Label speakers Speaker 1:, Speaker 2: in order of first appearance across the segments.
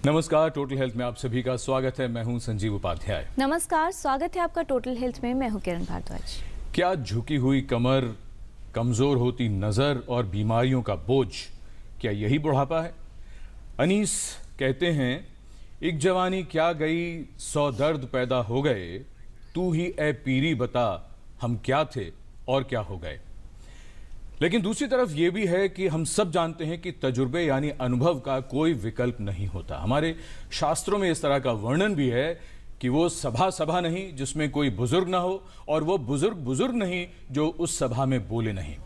Speaker 1: नमस्कार, total health में आप सभी का स्वागत है। मैं हूं संजीव उपाध्याय।
Speaker 2: नमस्कार, स्वागत है आपका टोटल हेल्थ में। मैं हूं किरण भारद्वाज।
Speaker 1: क्या झुकी हुई कमर, कमजोर होती नजर और बीमारियों का बोझ, क्या यही बुढ़ापा है? अनीस कहते हैं, एक जवानी क्या गई, 100 दर्द पैदा हो गए, तू ही ए पीरी बता हम क्या थे और क्या हो गए। लेकिन दूसरी तरफ यह भी है कि हम सब जानते हैं कि तजुर्बे यानी अनुभव का कोई विकल्प नहीं होता। हमारे शास्त्रों में इस तरह का वर्णन भी है कि वो सभा नहीं जिसमें कोई बुजुर्ग ना हो, और वो बुजुर्ग नहीं जो उस सभा में बोले नहीं।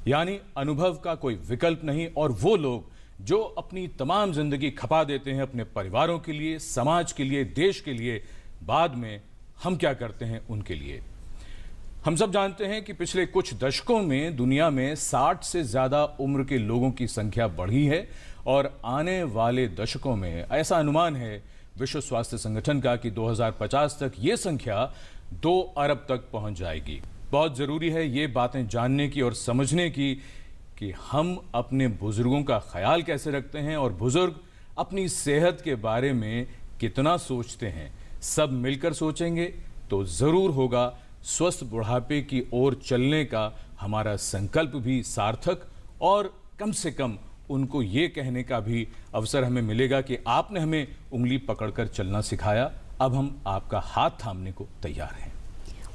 Speaker 1: यानी अनुभव का कोई विकल्प नहीं, और वो लोग जो अपनी तमाम जिंदगी खपा देते हैं अपने परिवारों के लिए, समाज के लिए, देश के लिए, बाद में हम क्या करते हैं उनके लिए। हम सब जानते हैं कि पिछले कुछ दशकों में दुनिया में 60 से ज्यादा उम्र के लोगों की संख्या बढ़ी है, और आने वाले दशकों में ऐसा अनुमान है विश्व स्वास्थ्य संगठन का कि 2050 तक ये संख्या 2 अरब तक पहुंच जाएगी। बहुत जरूरी है ये बातें जानने की और समझने की कि हम अपने बुजुर्गों का ख्याल कैसे रखते हैं और बुजुर्ग अपनी सेहत के बारे में कितना सोचते हैं। सब मिलकर सोचेंगे तो जरूर होगा स्वस्थ बुढ़ापे की ओर चलने का हमारा संकल्प भी सार्थक, और कम से कम उनको ये कहने का भी अवसर हमें मिलेगा कि आपने हमें उंगली पकड़कर चलना सिखाया, अब हम आपका हाथ थामने को तैयार हैं।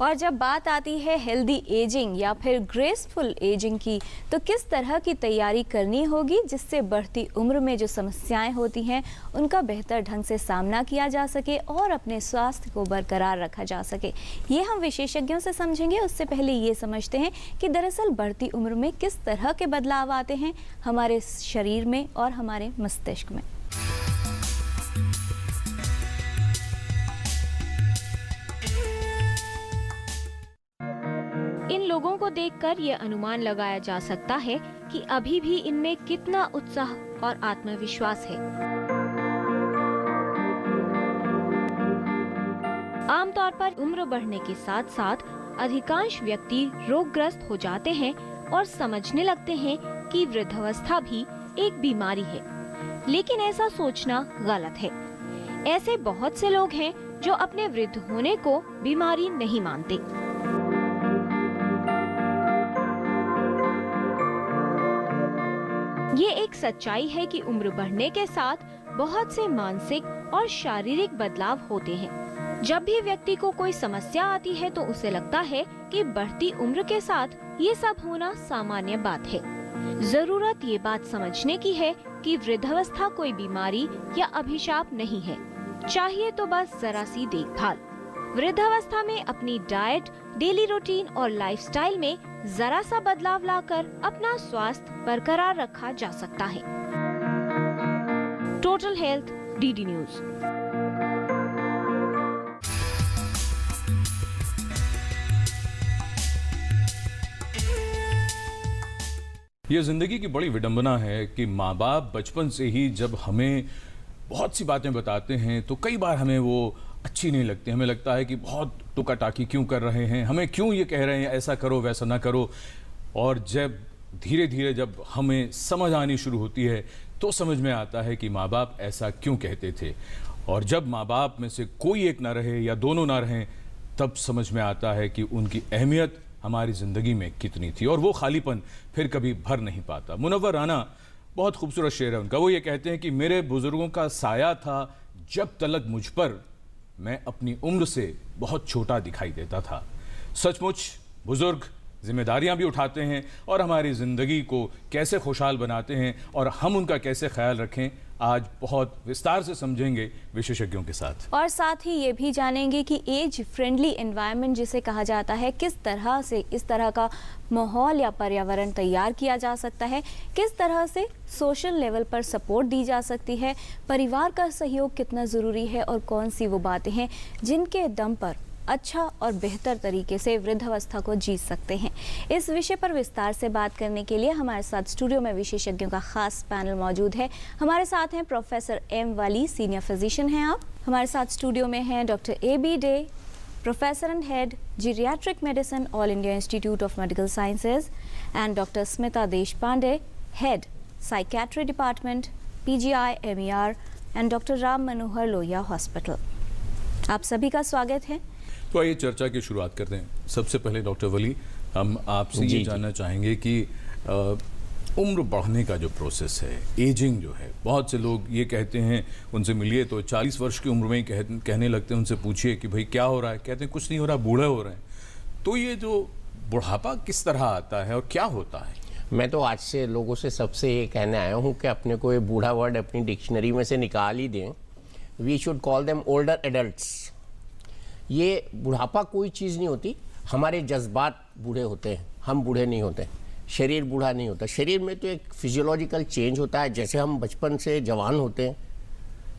Speaker 2: और जब बात आती है हेल्दी एजिंग या फिर ग्रेसफुल एजिंग की, तो किस तरह की तैयारी करनी होगी जिससे बढ़ती उम्र में जो समस्याएं होती हैं उनका बेहतर ढंग से सामना किया जा सके और अपने स्वास्थ्य को बरकरार रखा जा सके, ये हम विशेषज्ञों से समझेंगे। उससे पहले ये समझते हैं कि दरअसल बढ़ती उम्र में किस तरह के बदलाव आते हैं हमारे शरीर में और हमारे मस्तिष्क में।
Speaker 3: इन लोगों को देखकर ये अनुमान लगाया जा सकता है कि अभी भी इनमें कितना उत्साह और आत्मविश्वास है। आमतौर पर उम्र बढ़ने के साथ साथ अधिकांश व्यक्ति रोगग्रस्त हो जाते हैं और समझने लगते हैं कि वृद्धावस्था भी एक बीमारी है, लेकिन ऐसा सोचना गलत है। ऐसे बहुत से लोग हैं जो अपने वृद्ध होने को बीमारी नहीं मानते। ये एक सच्चाई है कि उम्र बढ़ने के साथ बहुत से मानसिक और शारीरिक बदलाव होते हैं। जब भी व्यक्ति को कोई समस्या आती है तो उसे लगता है कि बढ़ती उम्र के साथ ये सब होना सामान्य बात है। जरूरत ये बात समझने की है कि वृद्धावस्था कोई बीमारी या अभिशाप नहीं है, चाहिए तो बस जरा सी देखभाल। वृद्धावस्था में अपनी डाइट, डेली रूटीन और लाइफस्टाइल में जरा सा बदलाव लाकर अपना स्वास्थ्य बरकरार रखा जा सकता है। Total health, DD news.
Speaker 1: ये जिंदगी की बड़ी विडंबना है कि माँ बाप बचपन से ही जब हमें बहुत सी बातें बताते हैं तो कई बार हमें वो अच्छी नहीं लगती। हमें लगता है कि बहुत टोका टाकी क्यों कर रहे हैं, हमें क्यों ये कह रहे हैं ऐसा करो वैसा ना करो। और जब धीरे धीरे जब हमें समझ आनी शुरू होती है तो समझ में आता है कि माँ बाप ऐसा क्यों कहते थे। और जब माँ बाप में से कोई एक ना रहे या दोनों ना रहें, तब समझ में आता है कि उनकी अहमियत हमारी ज़िंदगी में कितनी थी, और वो खालीपन फिर कभी भर नहीं पाता। मुनव्वर राना, बहुत खूबसूरत शेर है उनका। वो ये कहते हैं कि मेरे बुजुर्गों का साया था जब तलक मुझ पर, मैं अपनी उम्र से बहुत छोटा दिखाई देता था। सचमुच बुजुर्ग जिम्मेदारियां भी उठाते हैं और हमारी ज़िंदगी को कैसे खुशहाल बनाते हैं और हम उनका कैसे ख्याल रखें, आज बहुत विस्तार से समझेंगे विशेषज्ञों के साथ।
Speaker 2: और साथ ही ये भी जानेंगे कि एज फ्रेंडली एनवायरनमेंट जिसे कहा जाता है, किस तरह से इस तरह का माहौल या पर्यावरण तैयार किया जा सकता है, किस तरह से सोशल लेवल पर सपोर्ट दी जा सकती है, परिवार का सहयोग कितना ज़रूरी है, और कौन सी वो बातें हैं जिनके दम पर अच्छा और बेहतर तरीके से वृद्धावस्था को जी सकते हैं। इस विषय पर विस्तार से बात करने के लिए हमारे साथ स्टूडियो में विशेषज्ञों का खास पैनल मौजूद है। हमारे साथ हैं professor M Wali, senior physician हैं आप। हमारे साथ स्टूडियो में हैं doctor A B. De, professor and head geriatric medicine, all India institute of medical sciences, and doctor Smita Deshpande, head psychiatry department, PGI MER, and doctor Ram Manohar Lohia hospital. आप सभी का स्वागत है।
Speaker 1: तो आइए चर्चा की शुरुआत करते हैं। सबसे पहले डॉक्टर वली, हम आपसे ये जानना चाहेंगे कि उम्र बढ़ने का जो प्रोसेस है, एजिंग जो है, बहुत से लोग ये कहते हैं, उनसे मिलिए तो 40 वर्ष की उम्र में ही कहने लगते हैं, उनसे पूछिए कि भाई क्या हो रहा है, कहते हैं कुछ नहीं हो रहा, बूढ़े हो रहे हैं। तो ये जो बुढ़ापा किस तरह आता है और क्या होता है?
Speaker 4: मैं तो आज से लोगों से सबसे ये कहने आया हूँ कि अपने को ये बूढ़ा वर्ड अपनी डिक्शनरी में से निकाल ही दें। We should call them older adults. ये बुढ़ापा कोई चीज़ नहीं होती, हमारे जज्बात बूढ़े होते हैं, हम बूढ़े नहीं होते। शरीर बूढ़ा नहीं होता। शरीर में तो एक फिजियोलॉजिकल चेंज होता है। जैसे हम बचपन से जवान होते हैं,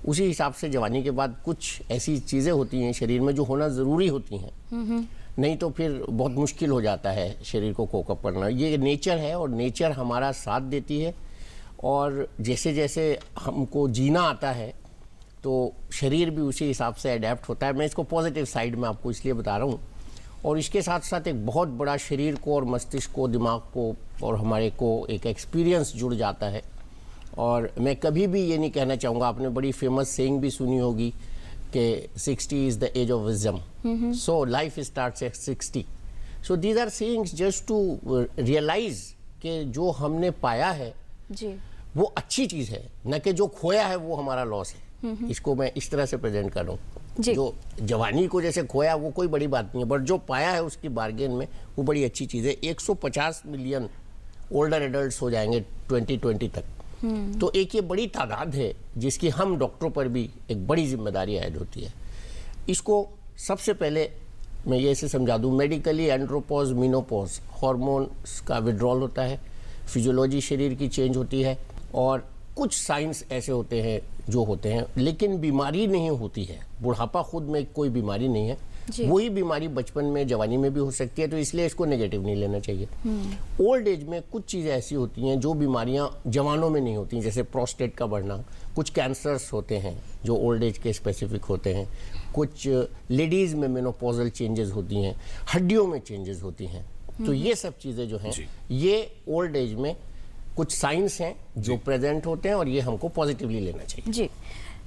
Speaker 4: उसी हिसाब से जवानी के बाद कुछ ऐसी चीज़ें होती हैं शरीर में जो होना ज़रूरी होती हैं, नहीं तो फिर बहुत मुश्किल हो जाता है शरीर को कोकअप करना। ये नेचर है और नेचर हमारा साथ देती है। और जैसे जैसे हमको जीना आता है तो शरीर भी उसी हिसाब से अडेप्ट होता है। मैं इसको पॉजिटिव साइड में आपको इसलिए बता रहा हूँ। और इसके साथ साथ एक बहुत बड़ा शरीर को और मस्तिष्क को, दिमाग को और हमारे को एक एक्सपीरियंस जुड़ जाता है। और मैं कभी भी ये नहीं कहना चाहूँगा, आपने बड़ी फेमस सेइंग भी सुनी होगी कि 60 is the age of wisdom, so life starts at 60। So these are sayings just to realise कि जो हमने पाया है
Speaker 2: जी,
Speaker 4: वो अच्छी चीज़ है, न कि जो खोया है वो हमारा लॉस है। इसको मैं इस तरह से प्रेजेंट कर रहा हूँ। जो जवानी को जैसे खोया वो कोई बड़ी बात नहीं है, बट जो पाया है उसकी बार्गेन में वो बड़ी अच्छी चीज़ है। 150 मिलियन ओल्डर एडल्ट्स हो जाएंगे 2020 तक। तो एक ये बड़ी तादाद है जिसकी हम डॉक्टरों पर भी एक बड़ी जिम्मेदारी आयद होती है। इसको सबसे पहले मैं ये से समझा दूँ, मेडिकली एंड्रोपॉज, मीनोपॉज, हार्मोन्स का विड्रॉल होता है, फिजियोलॉजी शरीर की चेंज होती है, और कुछ साइंस ऐसे होते हैं जो होते हैं, लेकिन बीमारी नहीं होती है। बुढ़ापा खुद में कोई बीमारी नहीं है, वही बीमारी बचपन में, जवानी में भी हो सकती है, तो इसलिए इसको नेगेटिव नहीं लेना चाहिए। ओल्ड एज में कुछ चीज़ें ऐसी होती हैं जो बीमारियां जवानों में नहीं होती, जैसे प्रोस्टेट का बढ़ना, कुछ कैंसर्स होते हैं जो ओल्ड एज के स्पेसिफिक होते हैं, कुछ लेडीज़ में मेनोपॉजल चेंजेस होती हैं, हड्डियों में चेंजेस होती हैं। तो ये सब चीज़ें जो हैं ये ओल्ड एज में कुछ साइंस हैं जो प्रेजेंट होते हैं और ये हमको पॉजिटिवली लेना चाहिए।
Speaker 2: जी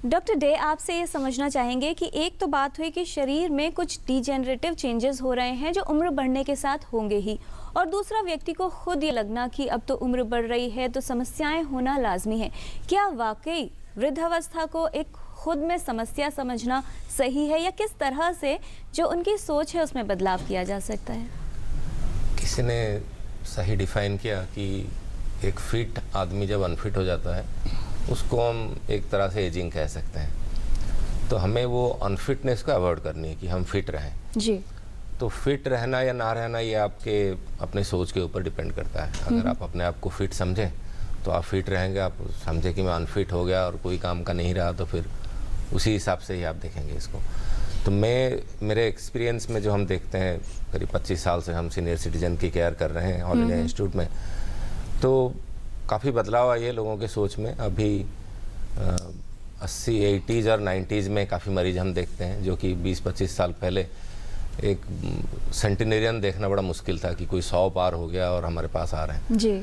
Speaker 2: डॉक्टर डे, आपसे ये समझना चाहेंगे कि एक तो बात हुई कि शरीर में कुछ डिजेनरेटिव चेंजेस हो रहे हैं जो उम्र बढ़ने के साथ होंगे ही, और दूसरा व्यक्ति को खुद ये लगना कि अब तो उम्र बढ़ रही है तो समस्याएं होना लाजमी है। क्या वाकई वृद्धावस्था को एक खुद में समस्या समझना सही है, या किस तरह से जो उनकी सोच है उसमें बदलाव किया जा सकता है?
Speaker 5: किसी ने सही डिफाइन किया कि एक फिट आदमी जब अनफिट हो जाता है उसको हम एक तरह से एजिंग कह सकते हैं। तो हमें वो अनफिटनेस को अवॉइड करनी है कि हम फिट रहें।
Speaker 2: जी,
Speaker 5: तो फिट रहना या ना रहना ये आपके अपने सोच के ऊपर डिपेंड करता है। अगर आप अपने आप को फिट समझें तो आप फिट रहेंगे। आप समझे कि मैं अनफिट हो गया और कोई काम का नहीं रहा तो फिर उसी हिसाब से ही आप देखेंगे इसको। तो मेरे एक्सपीरियंस में जो हम देखते हैं, करीब 25 साल से हम सीनियर सिटीजन की केयर कर रहे हैं ऑल इंडिया इंस्टीट्यूट में, तो काफ़ी बदलाव आई है लोगों के सोच में। अभी 80, 80s और 90s में काफ़ी मरीज हम देखते हैं जो कि 20-25 साल पहले एक सेंटिनेरियन देखना बड़ा मुश्किल था कि कोई 100 पार हो गया और हमारे पास आ रहे हैं।
Speaker 2: जी,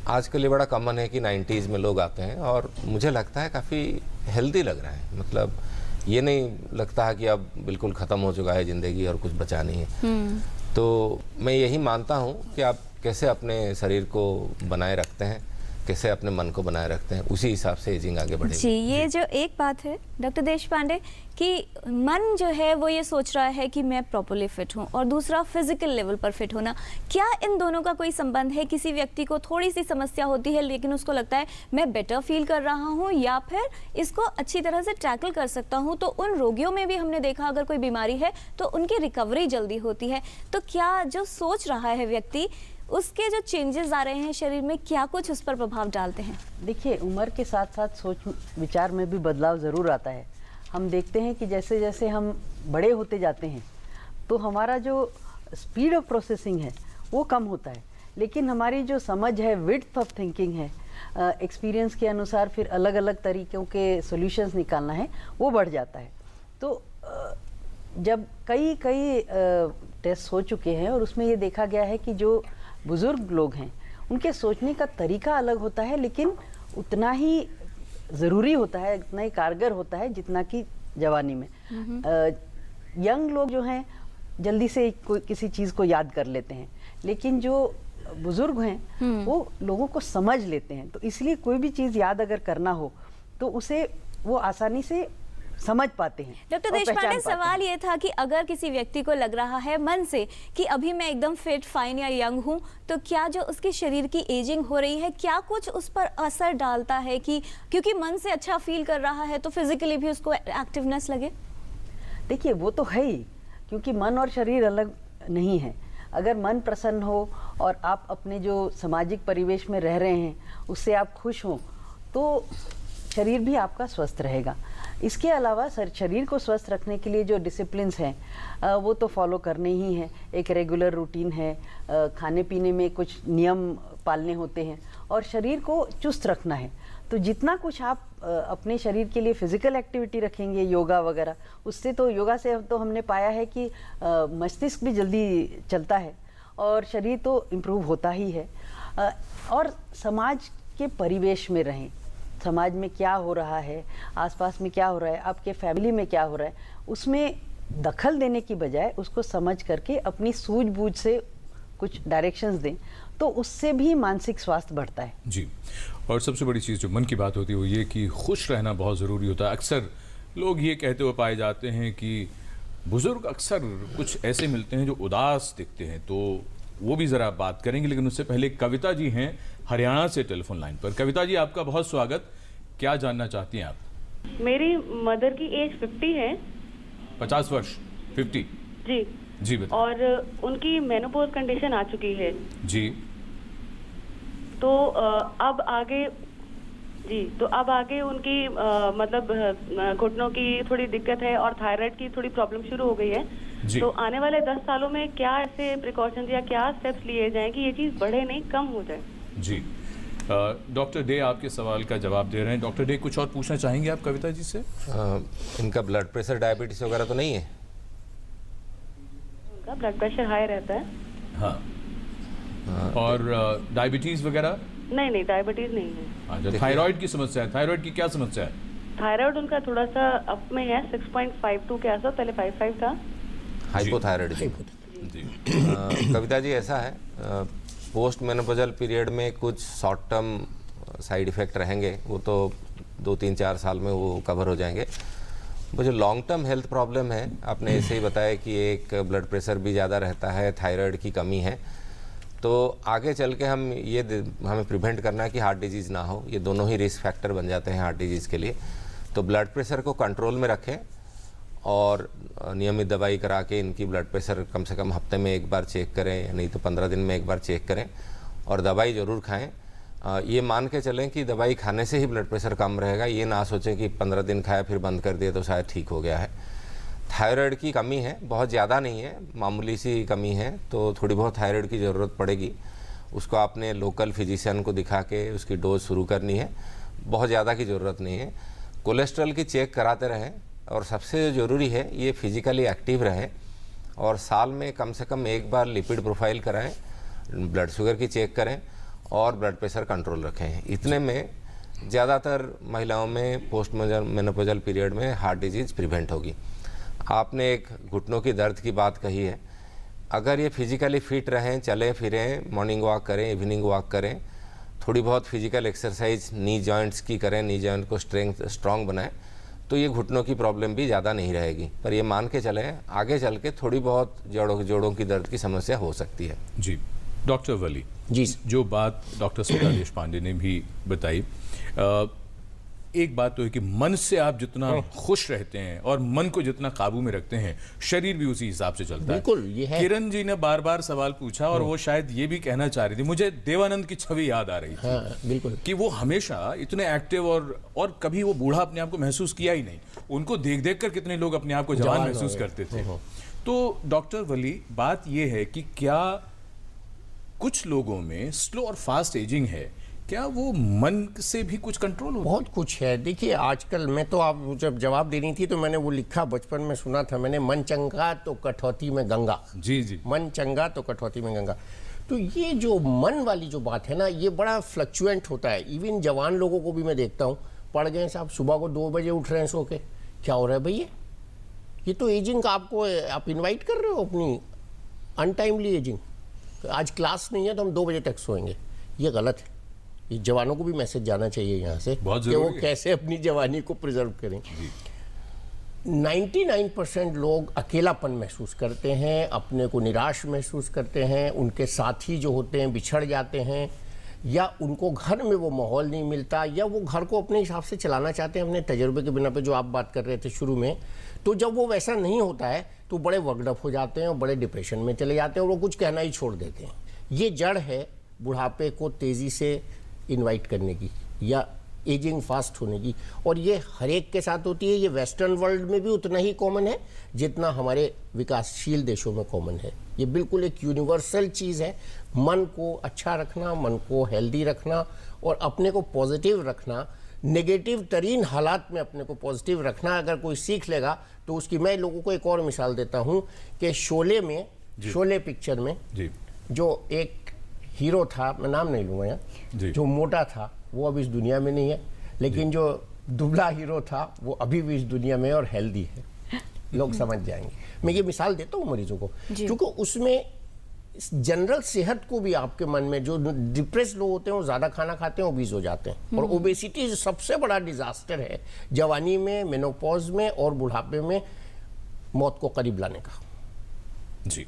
Speaker 5: आजकल ये बड़ा कॉमन है कि 90s में लोग आते हैं और मुझे लगता है काफ़ी हेल्दी लग रहा है। मतलब ये नहीं लगता है कि अब बिल्कुल ख़त्म हो चुका है ज़िंदगी और कुछ बचा नहीं है। तो मैं यही मानता हूँ कि आप कैसे अपने शरीर को बनाए रखते हैं, कैसे अपने मन को बनाए रखते हैं, उसी हिसाब से एजिंग आगे बढ़ेगी।
Speaker 2: जी, ये जो एक बात है डॉक्टर देशपांडे कि मन जो है वो ये सोच रहा है कि मैं प्रॉपर्ली फिट हूँ, और दूसरा फिजिकल लेवल पर फिट होना, क्या इन दोनों का कोई संबंध है? किसी व्यक्ति को थोड़ी सी समस्या होती है लेकिन उसको लगता है मैं बेटर फील कर रहा हूँ या फिर इसको अच्छी तरह से टैकल कर सकता हूँ, तो उन रोगियों में भी हमने देखा अगर कोई बीमारी है तो उनकी रिकवरी जल्दी होती है। तो क्या जो सोच रहा है व्यक्ति, उसके जो चेंजेस आ रहे हैं शरीर में, क्या कुछ उस पर प्रभाव डालते हैं?
Speaker 6: देखिए, उम्र के साथ साथ सोच विचार में भी बदलाव ज़रूर आता है। हम देखते हैं कि जैसे जैसे हम बड़े होते जाते हैं तो हमारा जो स्पीड ऑफ प्रोसेसिंग है वो कम होता है, लेकिन हमारी जो समझ है, विड्थ ऑफ थिंकिंग है, एक्सपीरियंस के अनुसार फिर अलग अलग तरीक़ों के सॉल्यूशंस निकालना है, वो बढ़ जाता है। तो जब कई टेस्ट हो चुके हैं और उसमें ये देखा गया है कि जो बुज़ुर्ग लोग हैं उनके सोचने का तरीका अलग होता है, लेकिन उतना ही ज़रूरी होता है, उतना ही कारगर होता है जितना कि जवानी में। यंग लोग जो हैं जल्दी से कोई किसी चीज़ को याद कर लेते हैं, लेकिन जो बुजुर्ग हैं वो लोगों को समझ लेते हैं। तो इसलिए कोई भी चीज़ याद अगर करना हो तो उसे वो आसानी से समझ पाते हैं।
Speaker 2: डॉक्टर
Speaker 6: और
Speaker 2: देशपांडे,
Speaker 6: पहचान पाते हैं।
Speaker 2: सवाल ये था कि अगर किसी व्यक्ति को लग रहा है मन से कि अभी मैं एकदम फिट, फाइन या यंग हूँ, तो क्या जो उसके शरीर की एजिंग हो रही है, क्या कुछ उस पर असर डालता है कि क्योंकि मन से अच्छा फील कर रहा है तो फिजिकली भी उसको एक्टिवनेस लगे?
Speaker 6: देखिए, वो तो है ही, क्योंकि मन और शरीर अलग नहीं है। अगर मन प्रसन्न हो और आप अपने जो सामाजिक परिवेश में रह रहे हैं उससे आप खुश हो तो शरीर भी आपका स्वस्थ रहेगा। इसके अलावा शरीर को स्वस्थ रखने के लिए जो डिसिप्लिन्स हैं वो तो फॉलो करने ही हैं। एक रेगुलर रूटीन है, खाने पीने में कुछ नियम पालने होते हैं और शरीर को चुस्त रखना है। तो जितना कुछ आप अपने शरीर के लिए फिजिकल एक्टिविटी रखेंगे, योगा वगैरह, उससे तो योगा से तो हमने पाया है कि मस्तिष्क भी जल्दी चलता है और शरीर तो इम्प्रूव होता ही है। और समाज के परिवेश में रहें, समाज में क्या हो रहा है, आसपास में क्या हो रहा है, आपके फैमिली में क्या हो रहा है, उसमें दखल देने की बजाय उसको समझ करके अपनी सूझबूझ से कुछ डायरेक्शंस दें तो उससे भी मानसिक स्वास्थ्य बढ़ता है।
Speaker 1: जी, और सबसे बड़ी चीज़ जो मन की बात होती है वो ये कि खुश रहना बहुत ज़रूरी होता है। अक्सर लोग ये कहते हुए पाए जाते हैं कि बुज़ुर्ग अक्सर कुछ ऐसे मिलते हैं जो उदास दिखते हैं, तो वो भी ज़रा बात करेंगे, लेकिन उससे पहले कविता जी हैं हरियाणा से टेलीफोन लाइन पर। कविता जी, आपका बहुत स्वागत। क्या जानना चाहती हैं आप?
Speaker 7: मेरी मदर की एज 50 है।
Speaker 1: 50 वर्ष? 50? जी बताइए।
Speaker 7: और उनकी मेनोपॉज कंडीशन आ चुकी है
Speaker 1: जी।
Speaker 7: तो अब आगे उनकी मतलब घुटनों की थोड़ी दिक्कत है और थायराइड की थोड़ी प्रॉब्लम शुरू हो गई है। तो आने वाले 10 सालों में क्या ऐसे प्रिकॉशंस या क्या स्टेप्स लिए जाएं कि ये चीज़ बढ़े नहीं, कम हो जाए? जी।
Speaker 1: डॉक्टर डे आपके सवाल का जवाब दे रहे हैं। डॉक्टर डे, कुछ और पूछना चाहेंगे आप कविता जी से?
Speaker 5: इनका ब्लड प्रेशर, डायबिटीज वगैरह तो नहीं है?
Speaker 7: उनका ब्लड प्रेशर हाई रहता है।
Speaker 1: हाँ। और डायबिटीज वगैरह?
Speaker 7: नहीं, डायबिटीज नहीं है।
Speaker 1: अच्छा, थायराइड की समस्या है? थायराइड की क्या समस्या है?
Speaker 7: थायराइड उनका थोड़ा सा अप में है, 6.52 के आसपास, पहले 55 था।
Speaker 5: हाइपोथायराइडिज्म। कविता जी, ऐसा है, पोस्ट मेनोपॉजल पीरियड में कुछ शॉर्ट टर्म साइड इफ़ेक्ट रहेंगे, वो तो 2-3-4 साल में वो कवर हो जाएंगे। वो जो लॉन्ग टर्म हेल्थ प्रॉब्लम है, आपने ऐसे ही बताया कि एक ब्लड प्रेशर भी ज़्यादा रहता है, थायराइड की कमी है, तो आगे चल के हमें प्रिवेंट करना है कि हार्ट डिजीज़ ना हो। ये दोनों ही रिस्क फैक्टर बन जाते हैं हार्ट डिजीज़ के लिए। तो ब्लड प्रेशर को कंट्रोल में रखें और नियमित दवाई करा के इनकी ब्लड प्रेशर कम से कम हफ्ते में एक बार चेक करें, या नहीं तो 15 दिन में एक बार चेक करें, और दवाई ज़रूर खाएं। ये मान के चलें कि दवाई खाने से ही ब्लड प्रेशर कम रहेगा, ये ना सोचें कि 15 दिन खाया फिर बंद कर दिया तो शायद ठीक हो गया है। थायराइड की कमी है, बहुत ज़्यादा नहीं है, मामूली सी कमी है, तो थोड़ी बहुत थायराइड की ज़रूरत पड़ेगी। उसको आपने लोकल फिजिशियन को दिखा के उसकी डोज शुरू करनी है, बहुत ज़्यादा की ज़रूरत नहीं है। कोलेस्ट्रॉल की चेक कराते रहें, और सबसे ज़रूरी है ये फिजिकली एक्टिव रहें, और साल में कम से कम एक बार लिपिड प्रोफाइल कराएं, ब्लड शुगर की चेक करें और ब्लड प्रेशर कंट्रोल रखें। इतने में ज़्यादातर महिलाओं में पोस्ट मेनोपॉजल पीरियड में हार्ट डिजीज़ प्रिवेंट होगी। आपने एक घुटनों की दर्द की बात कही है, अगर ये फिजिकली फिट रहें, चलें फिरें, मॉर्निंग वॉक करें, इवनिंग वॉक करें, थोड़ी बहुत फिजिकल एक्सरसाइज नी जॉइंट्स की करें, नी जॉइंट को स्ट्रॉन्ग बनाएं, तो ये घुटनों की प्रॉब्लम भी ज़्यादा नहीं रहेगी। पर ये मान के चलें आगे चल के थोड़ी बहुत जोड़ों की दर्द की समस्या हो सकती है।
Speaker 1: जी। डॉक्टर वली
Speaker 4: जी,
Speaker 1: जो बात डॉक्टर स्मिता देशपांडे ने भी बताई, एक बात तो है कि मन से आप जितना खुश रहते हैं और मन को जितना काबू में रखते हैं, शरीर भी उसी हिसाब से चलता है।
Speaker 4: बिल्कुल, ये है।
Speaker 1: किरण जी ने बार बार सवाल पूछा और वो शायद ये भी कहना चाह रही थी, मुझे देवानंद की छवि याद आ रही थी।
Speaker 4: हाँ, बिल्कुल,
Speaker 1: कि वो हमेशा इतने एक्टिव और कभी वो बूढ़ा अपने आप को महसूस किया ही नहीं। उनको देख देख कर कितने लोग अपने आप को जवान महसूस करते थे। तो डॉक्टर वली, बात ये है कि क्या कुछ लोगों में स्लो और फास्ट एजिंग है, क्या वो मन से भी कुछ कंट्रोल होता है?
Speaker 4: बहुत कुछ है। देखिए, आजकल मैं तो, आप जब जवाब देनी थी तो मैंने वो लिखा, बचपन में सुना था मैंने, मन चंगा तो कठौती में गंगा।
Speaker 1: जी जी।
Speaker 4: मन चंगा तो कठौती में गंगा। तो ये जो मन वाली जो बात है ना, ये बड़ा फ्लक्चुएंट होता है। इवन जवान लोगों को भी मैं देखता हूँ, पड़ गए साहब, सुबह को 2 बजे उठ रहे हैं सो के, क्या हो रहा है भैया? ये तो एजिंग का आपको आप इनवाइट कर रहे हो, अपनी अनटाइमली एजिंग। आज क्लास नहीं है तो हम 2 बजे तक सोएंगे, ये गलत है। ये जवानों को भी मैसेज जाना चाहिए यहाँ से कि वो कैसे अपनी जवानी को प्रिजर्व करें। 99% लोग अकेलापन महसूस करते हैं, अपने को निराश महसूस करते हैं, उनके साथी जो होते हैं बिछड़ जाते हैं, या उनको घर में वो माहौल नहीं मिलता, या वो घर को अपने हिसाब से चलाना चाहते हैं अपने तजुर्बे के बिना पे, जो आप बात कर रहे थे शुरू में। तो जब वो वैसा नहीं होता है तो बड़े वर्कडअप हो जाते हैं और बड़े डिप्रेशन में चले जाते हैं और वो कुछ कहना ही छोड़ देते हैं। ये जड़ है बुढ़ापे को तेज़ी से इनवाइट करने की या एजिंग फास्ट होने की, और ये हर एक के साथ होती है। ये वेस्टर्न वर्ल्ड में भी उतना ही कॉमन है जितना हमारे विकासशील देशों में कॉमन है। ये बिल्कुल एक यूनिवर्सल चीज़ है। मन को अच्छा रखना, मन को हेल्दी रखना और अपने को पॉजिटिव रखना, नेगेटिव तरीन हालात में अपने को पॉजिटिव रखना अगर कोई सीख लेगा तो उसकी, मैं लोगों को एक और मिसाल देता हूँ कि शोले पिक्चर में जो एक हीरो था, मैं नाम नहीं लूँगा यहाँ, जो मोटा था वो अब इस दुनिया में नहीं है, लेकिन जो दुबला हीरो था वो अभी भी इस दुनिया में और हेल्दी है। लोग समझ जाएंगे। मैं ये मिसाल देता हूँ मरीजों को क्योंकि उसमें जनरल सेहत को भी आपके मन में, जो डिप्रेस लोग होते हैं वो ज़्यादा खाना खाते हैं, ओबीज हो जाते हैं। और ओबेसिटी सबसे बड़ा डिजास्टर है जवानी में, मेनोपॉज में और बुढ़ापे में मौत को करीब लाने का।
Speaker 1: जी।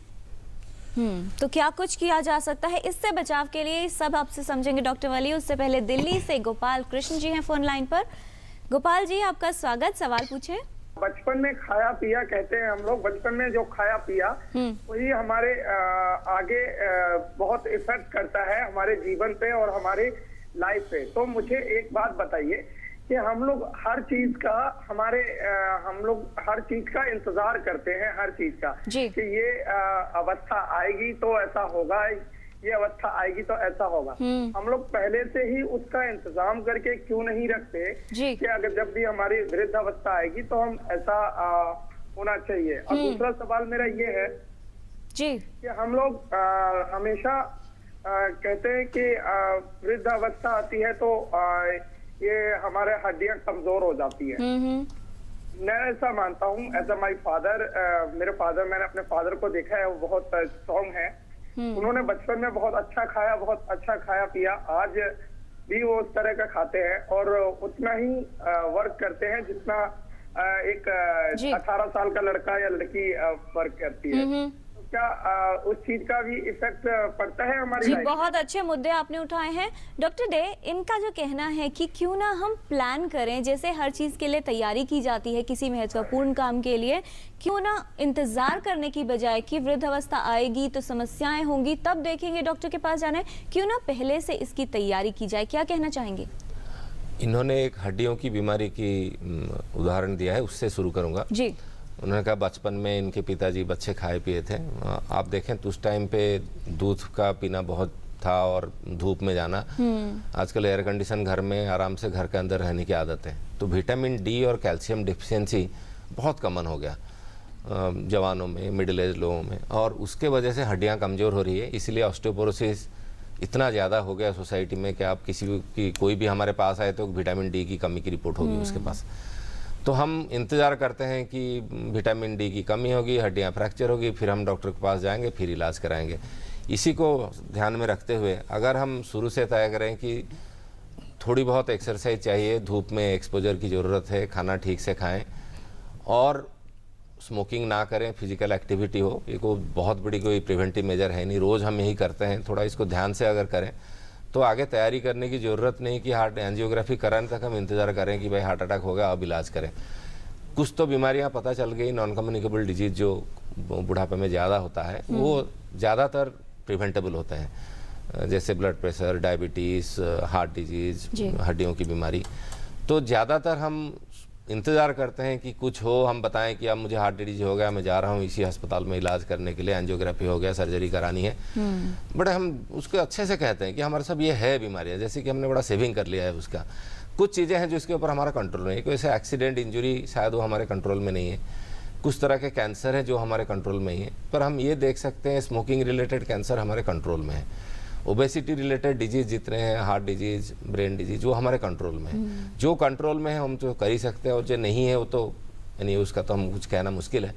Speaker 2: तो क्या कुछ किया जा सकता है इससे बचाव के लिए? सब आपसे समझेंगे डॉक्टर वली। उससे पहले दिल्ली से गोपाल कृष्ण जी हैं फोन लाइन पर। गोपाल जी, आपका स्वागत, सवाल पूछे।
Speaker 8: बचपन में खाया पिया, कहते हैं हम लोग, बचपन में जो खाया पिया वही हमारे आगे बहुत इफेक्ट करता है हमारे जीवन पे और हमारे लाइफ पे। तो मुझे एक बात बताइए कि हम लोग हर चीज का इंतजार करते हैं, हर चीज का, कि ये अवस्था आएगी तो ऐसा होगा, ये अवस्था आएगी तो ऐसा होगा। हम लोग पहले से ही उसका इंतजाम करके क्यों नहीं रखते कि अगर जब भी हमारी वृद्ध अवस्था आएगी तो हम ऐसा होना चाहिए। और दूसरा सवाल मेरा ये है कि हम लोग हमेशा कहते हैं कि वृद्ध अवस्था आती है तो ये हमारे हड्डियां कमजोर हो जाती है। मैं ऐसा मानता हूँ, एज अ माई फादर, मैंने अपने फादर को देखा है, वो बहुत स्ट्रॉन्ग है। उन्होंने बचपन में बहुत अच्छा खाया पिया, आज भी वो उस तरह का खाते हैं और उतना ही वर्क करते हैं जितना एक 18 साल का लड़का या लड़की वर्क करती है। तो क्या उस चीज का भी इफेक्ट पड़ता है हमारी लाइफ?
Speaker 2: बहुत अच्छे मुद्दे आपने उठाए हैं डॉक्टर डे। इनका जो कहना है कि क्यों ना हम प्लान करें, जैसे हर चीज के लिए तैयारी की जाती है किसी महत्वपूर्ण काम के लिए, क्यों ना इंतजार करने की बजाय कि वृद्ध अवस्था आएगी तो समस्याएं होंगी तब देखेंगे डॉक्टर के पास जाना है, क्यों ना पहले से इसकी तैयारी की जाए? क्या कहना चाहेंगे?
Speaker 5: इन्होंने एक हड्डियों की बीमारी की उदाहरण दिया है, उससे शुरू करूंगा जी। उन्होंने कहा बचपन में इनके पिताजी बच्चे खाए पिए थे। आप देखें तो उस टाइम पे दूध का पीना बहुत था और धूप में जाना। आजकल एयर कंडीशन घर में आराम से घर के अंदर रहने की आदत है, तो विटामिन डी और कैल्शियम डिफिशियंसी बहुत कॉमन हो गया जवानों में, मिडिल एज लोगों में, और उसके वजह से हड्डियां कमज़ोर हो रही है। इसलिए ऑस्टियोपोरोसिस इतना ज़्यादा हो गया सोसाइटी में कि आप कोई भी हमारे पास आए तो विटामिन डी की कमी की रिपोर्ट होगी उसके पास। तो हम इंतज़ार करते हैं कि विटामिन डी की कमी होगी, हड्डियां फ्रैक्चर होगी, फिर हम डॉक्टर के पास जाएंगे, फिर इलाज कराएंगे। इसी को ध्यान में रखते हुए अगर हम शुरू से तय करें कि थोड़ी बहुत एक्सरसाइज चाहिए, धूप में एक्सपोजर की ज़रूरत है, खाना ठीक से खाएं और स्मोकिंग ना करें, फिजिकल एक्टिविटी हो, ये कोई बहुत बड़ी कोई प्रिवेंटिव मेजर है नहीं, रोज़ हम यही करते हैं, थोड़ा इसको ध्यान से अगर करें तो आगे तैयारी करने की ज़रूरत नहीं कि हार्ट एंजियोग्राफी कराने तक हम इंतज़ार करें कि भाई हार्ट अटैक हो गया अब इलाज करें। कुछ तो बीमारियां पता चल गई, नॉन कम्युनिकेबल डिजीज जो बुढ़ापे में ज़्यादा होता है वो ज़्यादातर प्रिवेंटेबल होते हैं, जैसे blood pressure, diabetes, heart disease, हड्डियों की बीमारी। तो ज़्यादातर हम इंतज़ार करते हैं कि कुछ हो, हम बताएं कि अब मुझे हार्ट डिजीज हो गया, मैं जा रहा हूँ इसी अस्पताल में इलाज करने के लिए, एंजियोग्राफी हो गया, सर्जरी करानी है। बट हम उसको अच्छे से कहते हैं कि हमारे सब ये है बीमारियाँ, जैसे कि हमने बड़ा सेविंग कर लिया है उसका। कुछ चीज़ें हैं जिसके ऊपर हमारा कंट्रोल नहीं है, कोई ऐसे एक्सीडेंट, इंजरी शायद वो हमारे कंट्रोल में नहीं है, कुछ तरह के कैंसर हैं जो हमारे कंट्रोल में ही है, पर हम ये देख सकते हैं स्मोकिंग रिलेटेड कैंसर हमारे कंट्रोल में है। ओबेसिटी रिलेटेड डिजीज जितने हैं, हार्ट डिजीज, ब्रेन डिजीज, वो हमारे कंट्रोल में है। जो कंट्रोल में है हम तो कर ही सकते हैं, और जो नहीं है वो तो यानी उसका तो हम कुछ कहना मुश्किल है।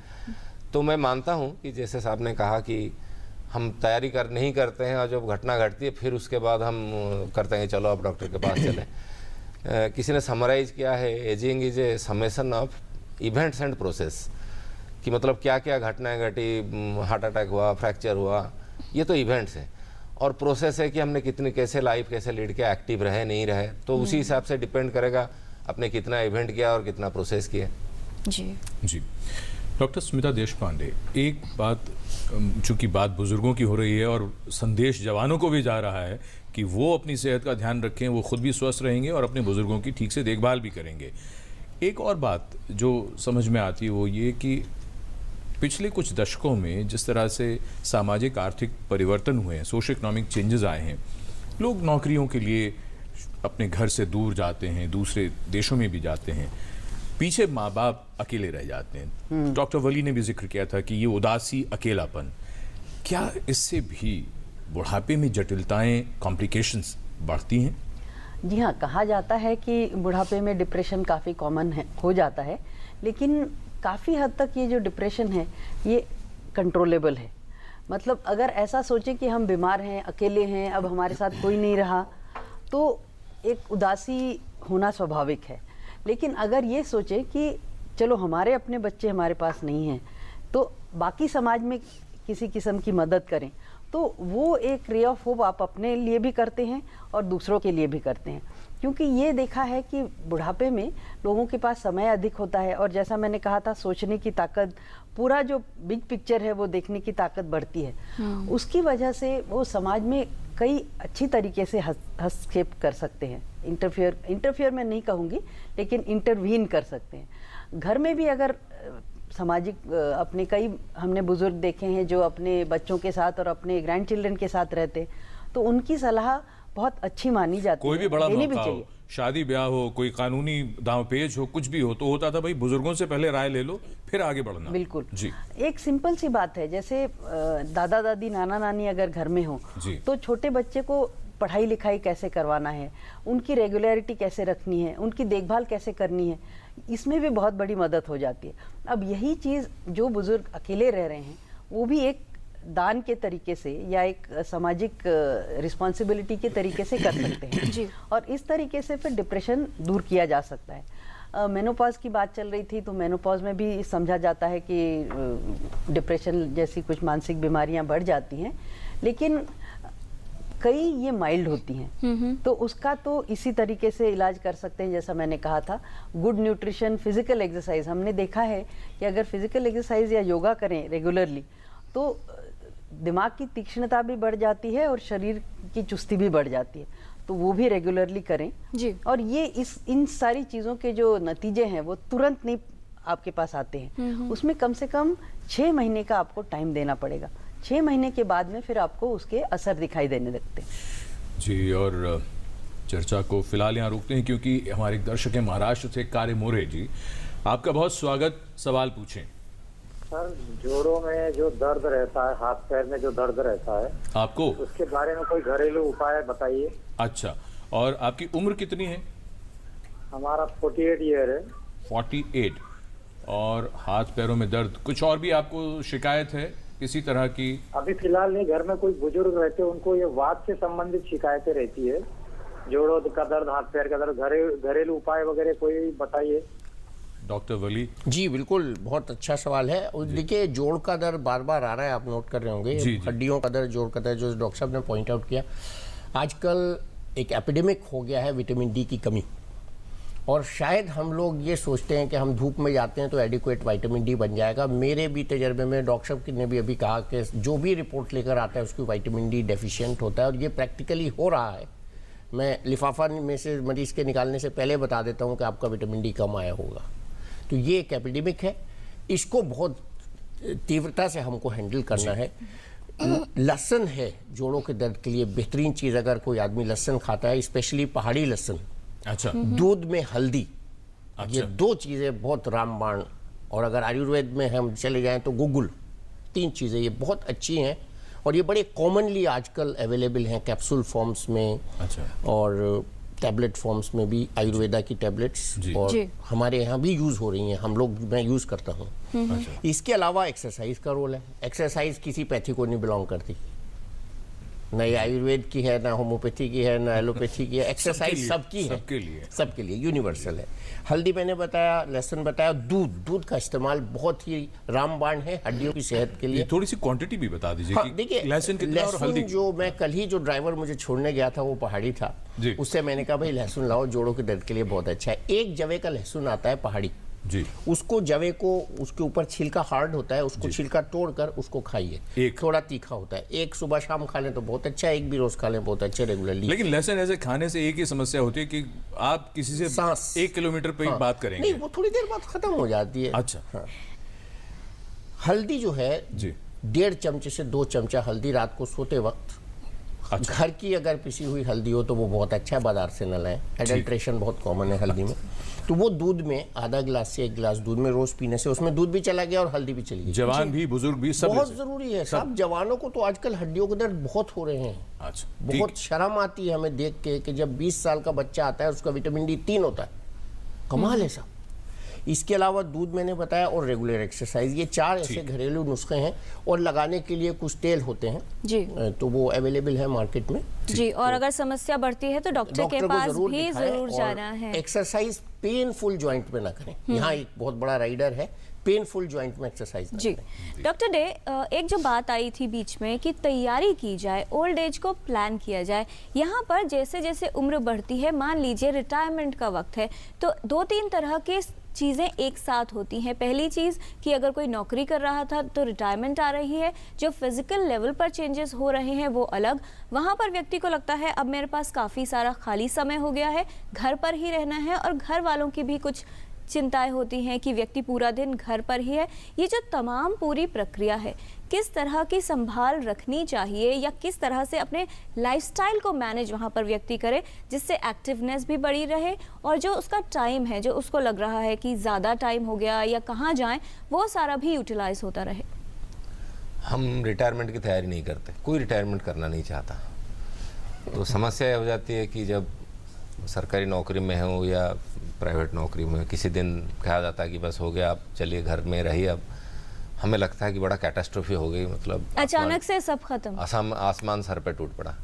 Speaker 5: तो मैं मानता हूँ कि जैसे साहब ने कहा कि हम तैयारी नहीं करते हैं, और जब घटना घटती है फिर उसके बाद हम करते हैं चलो अब डॉक्टर के पास चलें। किसी ने समराइज किया है, ageing is a summation of events and process, कि मतलब क्या क्या घटनाएं घटी, हार्ट अटैक हुआ, फ्रैक्चर हुआ, ये तो इवेंट्स है, और प्रोसेस है कि हमने कितनी कैसे लाइफ कैसे लीड किया, एक्टिव रहे नहीं रहे, तो उसी हिसाब से डिपेंड करेगा आपने कितना इवेंट किया और कितना प्रोसेस किया।
Speaker 1: जी डॉक्टर स्मिता देशपांडे, एक बात, चूंकि बात बुजुर्गों की हो रही है और संदेश जवानों को भी जा रहा है कि वो अपनी सेहत का ध्यान रखें, वो खुद भी स्वस्थ रहेंगे और अपने बुजुर्गों की ठीक से देखभाल भी करेंगे। एक और बात जो समझ में आती है वो ये कि पिछले कुछ दशकों में जिस तरह से सामाजिक आर्थिक परिवर्तन हुए हैं, सोशो इकोनॉमिक चेंजेस आए हैं, लोग नौकरियों के लिए अपने घर से दूर जाते हैं, दूसरे देशों में भी जाते हैं, पीछे माँ बाप अकेले रह जाते हैं। डॉक्टर वली ने भी जिक्र किया था कि ये उदासी, अकेलापन, क्या इससे भी बुढ़ापे में जटिलताएं, कॉम्प्लिकेशंस बढ़ती हैं?
Speaker 6: जी हाँ, कहा जाता है कि बुढ़ापे में डिप्रेशन काफ़ी कॉमन है, हो जाता है, लेकिन काफ़ी हद तक ये जो डिप्रेशन है ये कंट्रोलेबल है। मतलब अगर ऐसा सोचें कि हम बीमार हैं, अकेले हैं, अब हमारे साथ कोई नहीं रहा, तो एक उदासी होना स्वाभाविक है। लेकिन अगर ये सोचें कि चलो हमारे अपने बच्चे हमारे पास नहीं हैं, तो बाकी समाज में किसी किस्म की मदद करें, तो वो एक रे ऑफ होप आप अपने लिए भी करते हैं और दूसरों के लिए भी करते हैं। क्योंकि ये देखा है कि बुढ़ापे में लोगों के पास समय अधिक होता है, और जैसा मैंने कहा था, सोचने की ताकत, पूरा जो बिग पिक्चर है वो देखने की ताकत बढ़ती है। उसकी वजह से वो समाज में कई अच्छी तरीके से हस्तक्षेप कर सकते हैं। इंटरफियर मैं नहीं कहूँगी, लेकिन इंटरवीन कर सकते हैं। घर में भी अगर सामाजिक अपने कई हमने बुजुर्ग देखे हैं जो अपने बच्चों के साथ और अपने ग्रैंड चिल्ड्रन के साथ रहते, तो उनकी सलाह बहुत अच्छी मानी जाती है।
Speaker 1: कोई भी बड़ा मौका हो, शादी ब्याह हो, कोई कानूनी दांव पेच हो, कुछ भी हो, तो होता था भाई बुजुर्गों से पहले राय ले लो फिर आगे बढ़ना।
Speaker 6: बिल्कुल
Speaker 1: जी।
Speaker 6: एक सिंपल सी बात है, जैसे दादा दादी, नाना नानी अगर घर में हो, तो छोटे बच्चे को पढ़ाई लिखाई कैसे करवाना है, उनकी रेगुलरिटी कैसे रखनी है, उनकी देखभाल कैसे करनी है, इसमें भी बहुत बड़ी मदद हो जाती है। अब यही चीज़ जो बुजुर्ग अकेले रह रहे हैं वो भी एक दान के तरीके से या एक सामाजिक रिस्पॉन्सिबिलिटी के तरीके से कर सकते हैं जी। और इस तरीके से फिर डिप्रेशन दूर किया जा सकता है। मेनोपॉज की बात चल रही थी, तो मेनोपॉज में भी समझा जाता है कि डिप्रेशन जैसी कुछ मानसिक बीमारियां बढ़ जाती हैं, लेकिन कई ये माइल्ड होती हैं, तो उसका तो इसी तरीके से इलाज कर सकते हैं। जैसा मैंने कहा था, गुड न्यूट्रिशन, फिजिकल एक्सरसाइज, हमने देखा है कि अगर फिजिकल एक्सरसाइज या योगा करें रेगुलरली तो दिमाग की तीक्ष्णता भी बढ़ जाती है और शरीर की चुस्ती भी बढ़ जाती है, तो वो भी रेगुलरली करें जी। और ये इन सारी चीज़ों के जो नतीजे हैं वो तुरंत नहीं आपके पास आते हैं, उसमें कम से कम 6 महीने का आपको टाइम देना पड़ेगा। 6 महीने के बाद में फिर आपको उसके असर दिखाई देने लगते हैं
Speaker 1: जी। और चर्चा को फिलहाल यहाँ रोकते हैं क्योंकि हमारे एक दर्शक हैं महाराष्ट्र से, कार्य मोरे जी, आपका बहुत स्वागत, सवाल पूछें।
Speaker 9: सर, जोड़ों में जो दर्द रहता है, हाथ पैर में जो दर्द रहता है
Speaker 1: आपको,
Speaker 9: उसके बारे में कोई घरेलू उपाय बताइए।
Speaker 1: अच्छा, और आपकी उम्र कितनी है?
Speaker 9: हमारा 48 ईयर है।
Speaker 1: 48। और हाथ पैरों में दर्द, कुछ और भी आपको शिकायत है किसी तरह की?
Speaker 9: अभी फिलहाल नहीं, घर में कोई बुजुर्ग रहते हैं, उनको ये वात से संबंधित शिकायतें रहती है, जोड़ों का दर्द, हाथ पैर का दर्द, घरेलू उपाय वगैरह कोई बताइए।
Speaker 1: डॉक्टर वली
Speaker 4: जी बिल्कुल, बहुत अच्छा सवाल है। देखिए, जोड़ का दर्द बार बार आ रहा है, आप नोट कर रहे होंगे, हड्डियों का दर्द, जोड़ का दर्द, जो डॉक्टर साहब ने पॉइंट आउट किया। आजकल एक एपिडेमिक हो गया है विटामिन डी की कमी, और शायद हम लोग ये सोचते हैं कि हम धूप में जाते हैं तो एडिक्वेट विटामिन डी बन जाएगा। मेरे भी तजर्बे में डॉक्टर साहब ने भी अभी कहा कि जो भी रिपोर्ट लेकर आता है उसकी विटामिन डी डेफिशिएंट होता है, और ये प्रैक्टिकली हो रहा है। मैं लिफाफा में से मरीज़ के निकालने से पहले बता देता हूँ कि आपका विटामिन डी कम आया होगा। तो ये एक एपिडेमिक है, इसको बहुत तीव्रता से हमको हैंडल करना है। लहसुन है जोड़ों के दर्द के लिए बेहतरीन चीज़, अगर कोई आदमी लहसुन खाता है, स्पेशली पहाड़ी लहसुन, अच्छा, दूध में हल्दी, अच्छा, ये 2 चीज़ें बहुत रामबाण। और अगर आयुर्वेद में हम चले जाएं तो गुगुल, 3 चीज़ें ये बहुत अच्छी हैं और ये बड़े कॉमनली आजकल अवेलेबल हैं कैप्सूल फॉर्म्स में।
Speaker 1: अच्छा।
Speaker 4: और टैबलेट फॉर्म्स में भी आयुर्वेदा की टैबलेट्स और हमारे यहाँ भी यूज़ हो रही हैं, मैं यूज़ करता हूँ।
Speaker 1: अच्छा।
Speaker 4: इसके अलावा एक्सरसाइज का रोल है। एक्सरसाइज किसी पैथी को नहीं बिलोंग करती, न ये आयुर्वेद की है, ना होम्योपैथी की है, ना एलोपैथी की है। एक्सरसाइज सबकी है, सबके लिए यूनिवर्सल है। हल्दी मैंने बताया, लहसुन बताया, दूध का इस्तेमाल बहुत ही रामबाण है हड्डियों की सेहत के लिए।
Speaker 1: थोड़ी सी क्वांटिटी भी बता दीजिए।
Speaker 4: हाँ, देखिए लहसुन जो मैं कल ही जो ड्राइवर मुझे छोड़ने गया था वो पहाड़ी था, उससे मैंने कहा भाई लहसुन लाओ, जोड़ों के दर्द के लिए बहुत अच्छा है। एक जवे का लहसुन आता है पहाड़ी
Speaker 1: जी,
Speaker 4: उसको जवे को, उसके ऊपर छिलका हार्ड होता है, उसको छिलका तोड़कर उसको खाइए। थोड़ा तीखा होता है, एक सुबह शाम खा लें तो बहुत अच्छा है, एक भी रोज खा लें बहुत अच्छा रेगुलरली।
Speaker 1: लेकिन लहसुन ऐसे खाने से एक ही समस्या होती है कि आप किसी से सांस 1 किलोमीटर पे बात करेंगे,
Speaker 4: नहीं वो थोड़ी देर बाद खत्म हो जाती है।
Speaker 1: अच्छा।
Speaker 4: हाँ। हल्दी जो है जी, 1.5 चमचे से 2 चमचा हल्दी रात को सोते वक्त। अच्छा। घर की अगर पिसी हुई हल्दी हो तो वो बहुत अच्छा है, बाजार से न लाएं। एडल्ट्रेशन बहुत कॉमन है हल्दी में। तो वो दूध में आधा गिलास से 1 गिलास दूध में रोज पीने से उसमें दूध भी चला गया और हल्दी भी चली गई।
Speaker 1: जवान भी बुजुर्ग भी सब
Speaker 4: बहुत जरूरी है साहब। जवानों को तो आजकल हड्डियों के दर्द बहुत हो रहे हैं।
Speaker 1: अच्छा।
Speaker 4: बहुत शर्म आती है हमें देख के कि जब 20 साल का बच्चा आता है उसका विटामिन डी 3 होता है। कमाल है साहब। इसके अलावा दूध मैंने बताया और रेगुलर एक्सरसाइज, ये 4 ऐसे घरेलू नुस्खे हैं। और लगाने के लिए कुछ तेल होते हैं जी, तो वो अवेलेबल है मार्केट में
Speaker 2: जी। और अगर समस्या बढ़ती है तो डॉक्टर के पास भी जरूर जाना है।
Speaker 4: एक्सरसाइज पेनफुल जॉइंट में ना करें। यहाँ एक बहुत बड़ा राइडर है, पेनफुल जॉइंट में एक्सरसाइज
Speaker 2: जी। डॉक्टर डे, एक जो बात आई थी बीच में कि तैयारी की जाए, ओल्ड एज को प्लान किया जाए। यहाँ पर जैसे जैसे उम्र बढ़ती है, मान लीजिए रिटायरमेंट का वक्त है, तो 2-3 तरह के चीज़ें एक साथ होती हैं। पहली चीज़ कि अगर कोई नौकरी कर रहा था तो रिटायरमेंट आ रही है, जो फिजिकल लेवल पर चेंजेस हो रहे हैं वो अलग। वहाँ पर व्यक्ति को लगता है अब मेरे पास काफ़ी सारा खाली समय हो गया है, घर पर ही रहना है, और घर वालों की भी कुछ चिंताएं होती हैं कि व्यक्ति पूरा दिन घर पर ही है। ये जो तमाम पूरी प्रक्रिया है, किस तरह की संभाल रखनी चाहिए या किस तरह से अपने लाइफस्टाइल को मैनेज वहाँ पर व्यक्ति करे जिससे एक्टिवनेस भी बढ़ी रहे और जो उसका टाइम है, जो उसको लग रहा है कि ज़्यादा टाइम हो गया या कहाँ जाएं, वो सारा भी यूटिलाइज होता रहे।
Speaker 5: हम रिटायरमेंट की तैयारी नहीं करते, कोई रिटायरमेंट करना नहीं चाहता। तो समस्या यह हो जाती है कि जब सरकारी नौकरी में हो या प्राइवेट नौकरी में, किसी दिन कहा जाता है कि बस हो गया, आप चलिए घर में रहिए। अब हमें लगता है कि बड़ा कैटास्ट्रोफी हो गई, मतलब
Speaker 2: अचानक से सब खत्म,
Speaker 5: आसमान सर पे टूट पड़ा।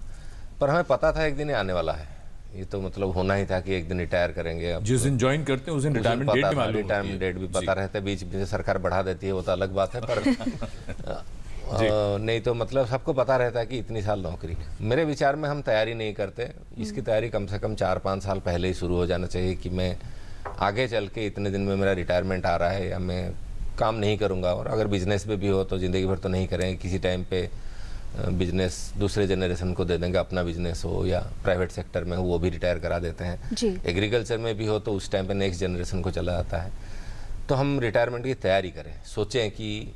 Speaker 5: पर हमें पता था एक दिन ये आने वाला है, ये तो मतलब होना ही था कि एक दिन रिटायर करेंगे। अब
Speaker 1: जिस दिन ज्वाइन करते हैं उस दिन रिटायरमेंट
Speaker 5: डेट भी पता रहता है, बीच में सरकार बढ़ा देती है, वो तो अलग बात है। पर नहीं तो मतलब सबको पता रहता है कि इतनी साल नौकरी। मेरे विचार में हम तैयारी नहीं करते। इसकी तैयारी कम से कम 4-5 साल पहले ही शुरू हो जाना चाहिए कि मैं आगे चल के इतने दिन में मेरा रिटायरमेंट आ रहा है या मैं काम नहीं करूंगा। और अगर बिजनेस में भी हो तो ज़िंदगी भर तो नहीं करेंगे, किसी टाइम पे बिजनेस दूसरे जनरेशन को दे देंगे, अपना बिजनेस हो या प्राइवेट सेक्टर में हो वो भी रिटायर करा देते हैं। एग्रीकल्चर में भी हो तो उस टाइम पे नेक्स्ट जनरेशन को चला जाता है। तो हम रिटायरमेंट की तैयारी करें, सोचें कि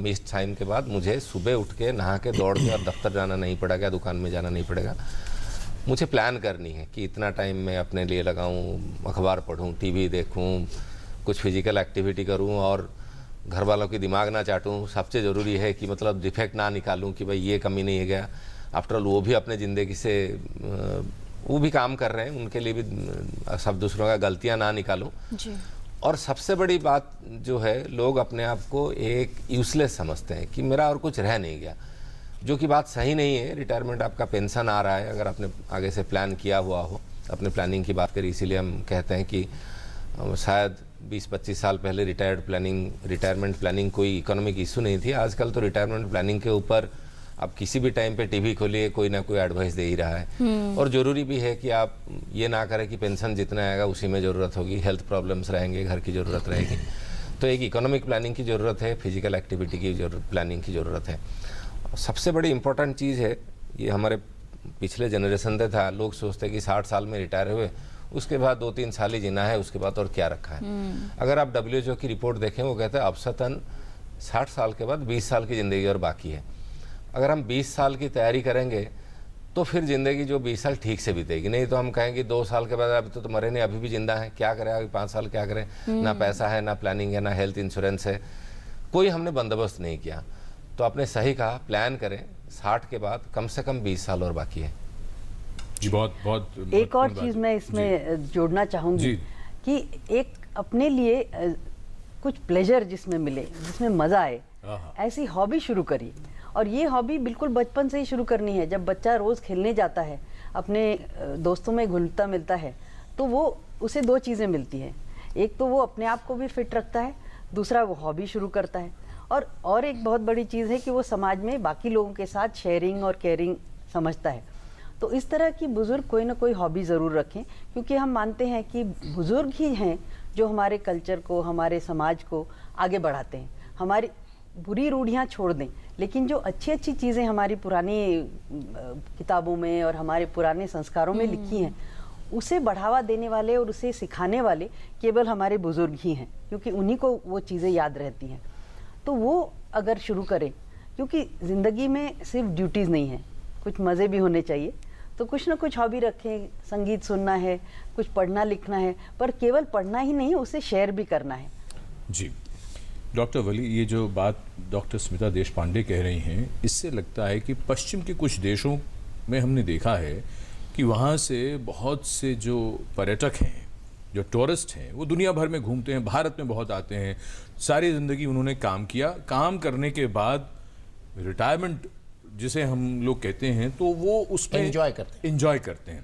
Speaker 5: इस टाइम के बाद मुझे सुबह उठ के नहा के दौड़ के और दफ्तर जाना नहीं पड़ेगा, दुकान में जाना नहीं पड़ेगा। मुझे प्लान करनी है कि इतना टाइम मैं अपने लिए लगाऊं, अखबार पढूं, टीवी देखूं, कुछ फिजिकल एक्टिविटी करूं और घर वालों की दिमाग ना चाटूं। सबसे ज़रूरी है कि मतलब डिफेक्ट ना निकालूं कि भाई ये कमी नहीं है गया। आफ्टर ऑल वो भी अपने ज़िंदगी से वो भी काम कर रहे हैं, उनके लिए भी सब दूसरों का गलतियाँ ना निकालूं। और सबसे बड़ी बात जो है, लोग अपने आप को एक यूजलेस समझते हैं कि मेरा और कुछ रह नहीं गया, जो कि बात सही नहीं है। रिटायरमेंट आपका पेंशन आ रहा है, अगर आपने आगे से प्लान किया हुआ हो, अपने प्लानिंग की बात करें। इसीलिए हम कहते हैं कि शायद 20-25 साल पहले रिटायरमेंट प्लानिंग कोई इकोनॉमिक इशू नहीं थी। आजकल तो रिटायरमेंट प्लानिंग के ऊपर आप किसी भी टाइम पे टीवी खोलिए, कोई ना कोई एडवाइस दे ही रहा है। और ज़रूरी भी है कि आप ये ना करें कि पेंशन जितना आएगा उसी में ज़रूरत होगी, हेल्थ प्रॉब्लम्स रहेंगे, घर की ज़रूरत रहेगी। तो एक इकोनॉमिक प्लानिंग की ज़रूरत है, फिजिकल एक्टिविटी की प्लानिंग की ज़रूरत है। सबसे बड़ी इंपॉर्टेंट चीज़ है, ये हमारे पिछले जनरेशन से था, लोग सोचते कि 60 साल में रिटायर हुए, उसके बाद 2-3 साल ही जीना है, उसके बाद और क्या रखा है। अगर आप WHO की रिपोर्ट देखें, वो कहते हैं औसतन 60 साल के बाद 20 साल की ज़िंदगी और बाकी है। अगर हम 20 साल की तैयारी करेंगे तो फिर ज़िंदगी जो 20 साल ठीक से बीतेगी। नहीं तो हम कहेंगे 2 साल के बाद अभी तो मरे नहीं, अभी भी जिंदा है, क्या करें अभी 5 साल क्या करें। ना पैसा है, ना प्लानिंग है, ना हेल्थ इंश्योरेंस है, कोई हमने बंदोबस्त नहीं किया। तो आपने सही कहा, प्लान करें। 60 के बाद कम से कम 20 साल और बाकी है
Speaker 1: जी। बहुत बहुत
Speaker 6: एक और चीज़ मैं इसमें जोड़ना चाहूँगी कि एक अपने लिए कुछ प्लेजर जिसमें मिले, जिसमें मज़ा आए, ऐसी हॉबी शुरू करिए। और ये हॉबी बिल्कुल बचपन से ही शुरू करनी है। जब बच्चा रोज़ खेलने जाता है, अपने दोस्तों में घुलता मिलता है, तो वो उसे दो चीज़ें मिलती हैं। एक तो वो अपने आप को भी फिट रखता है, दूसरा वो हॉबी शुरू करता है। और एक बहुत बड़ी चीज़ है कि वो समाज में बाकी लोगों के साथ शेयरिंग और केयरिंग समझता है। तो इस तरह की बुज़ुर्ग कोई ना कोई हॉबी ज़रूर रखें, क्योंकि हम मानते हैं कि बुज़ुर्ग ही हैं जो हमारे कल्चर को, हमारे समाज को आगे बढ़ाते हैं। हमारी बुरी रूढ़ियाँ छोड़ दें, लेकिन जो अच्छी अच्छी चीज़ें हमारी पुरानी किताबों में और हमारे पुराने संस्कारों में लिखी हैं, उसे बढ़ावा देने वाले और उसे सिखाने वाले केवल हमारे बुज़ुर्ग ही हैं, क्योंकि उन्हीं को वो चीज़ें याद रहती हैं। तो वो अगर शुरू करें, क्योंकि ज़िंदगी में सिर्फ ड्यूटीज़ नहीं हैं, कुछ मज़े भी होने चाहिए। तो कुछ ना कुछ हॉबी रखें, संगीत सुनना है, कुछ पढ़ना लिखना है, पर केवल पढ़ना ही नहीं, उसे शेयर भी करना है।
Speaker 1: जी डॉक्टर वली, ये जो बात डॉक्टर स्मिता देशपांडे कह रही हैं, इससे लगता है कि पश्चिम के कुछ देशों में हमने देखा है कि वहाँ से बहुत से जो पर्यटक हैं, जो टूरिस्ट हैं, वो दुनिया भर में घूमते हैं, भारत में बहुत आते हैं। सारी ज़िंदगी उन्होंने काम किया, काम करने के बाद रिटायरमेंट जिसे हम लोग कहते हैं, तो वो उसमें एंजॉय करते हैं।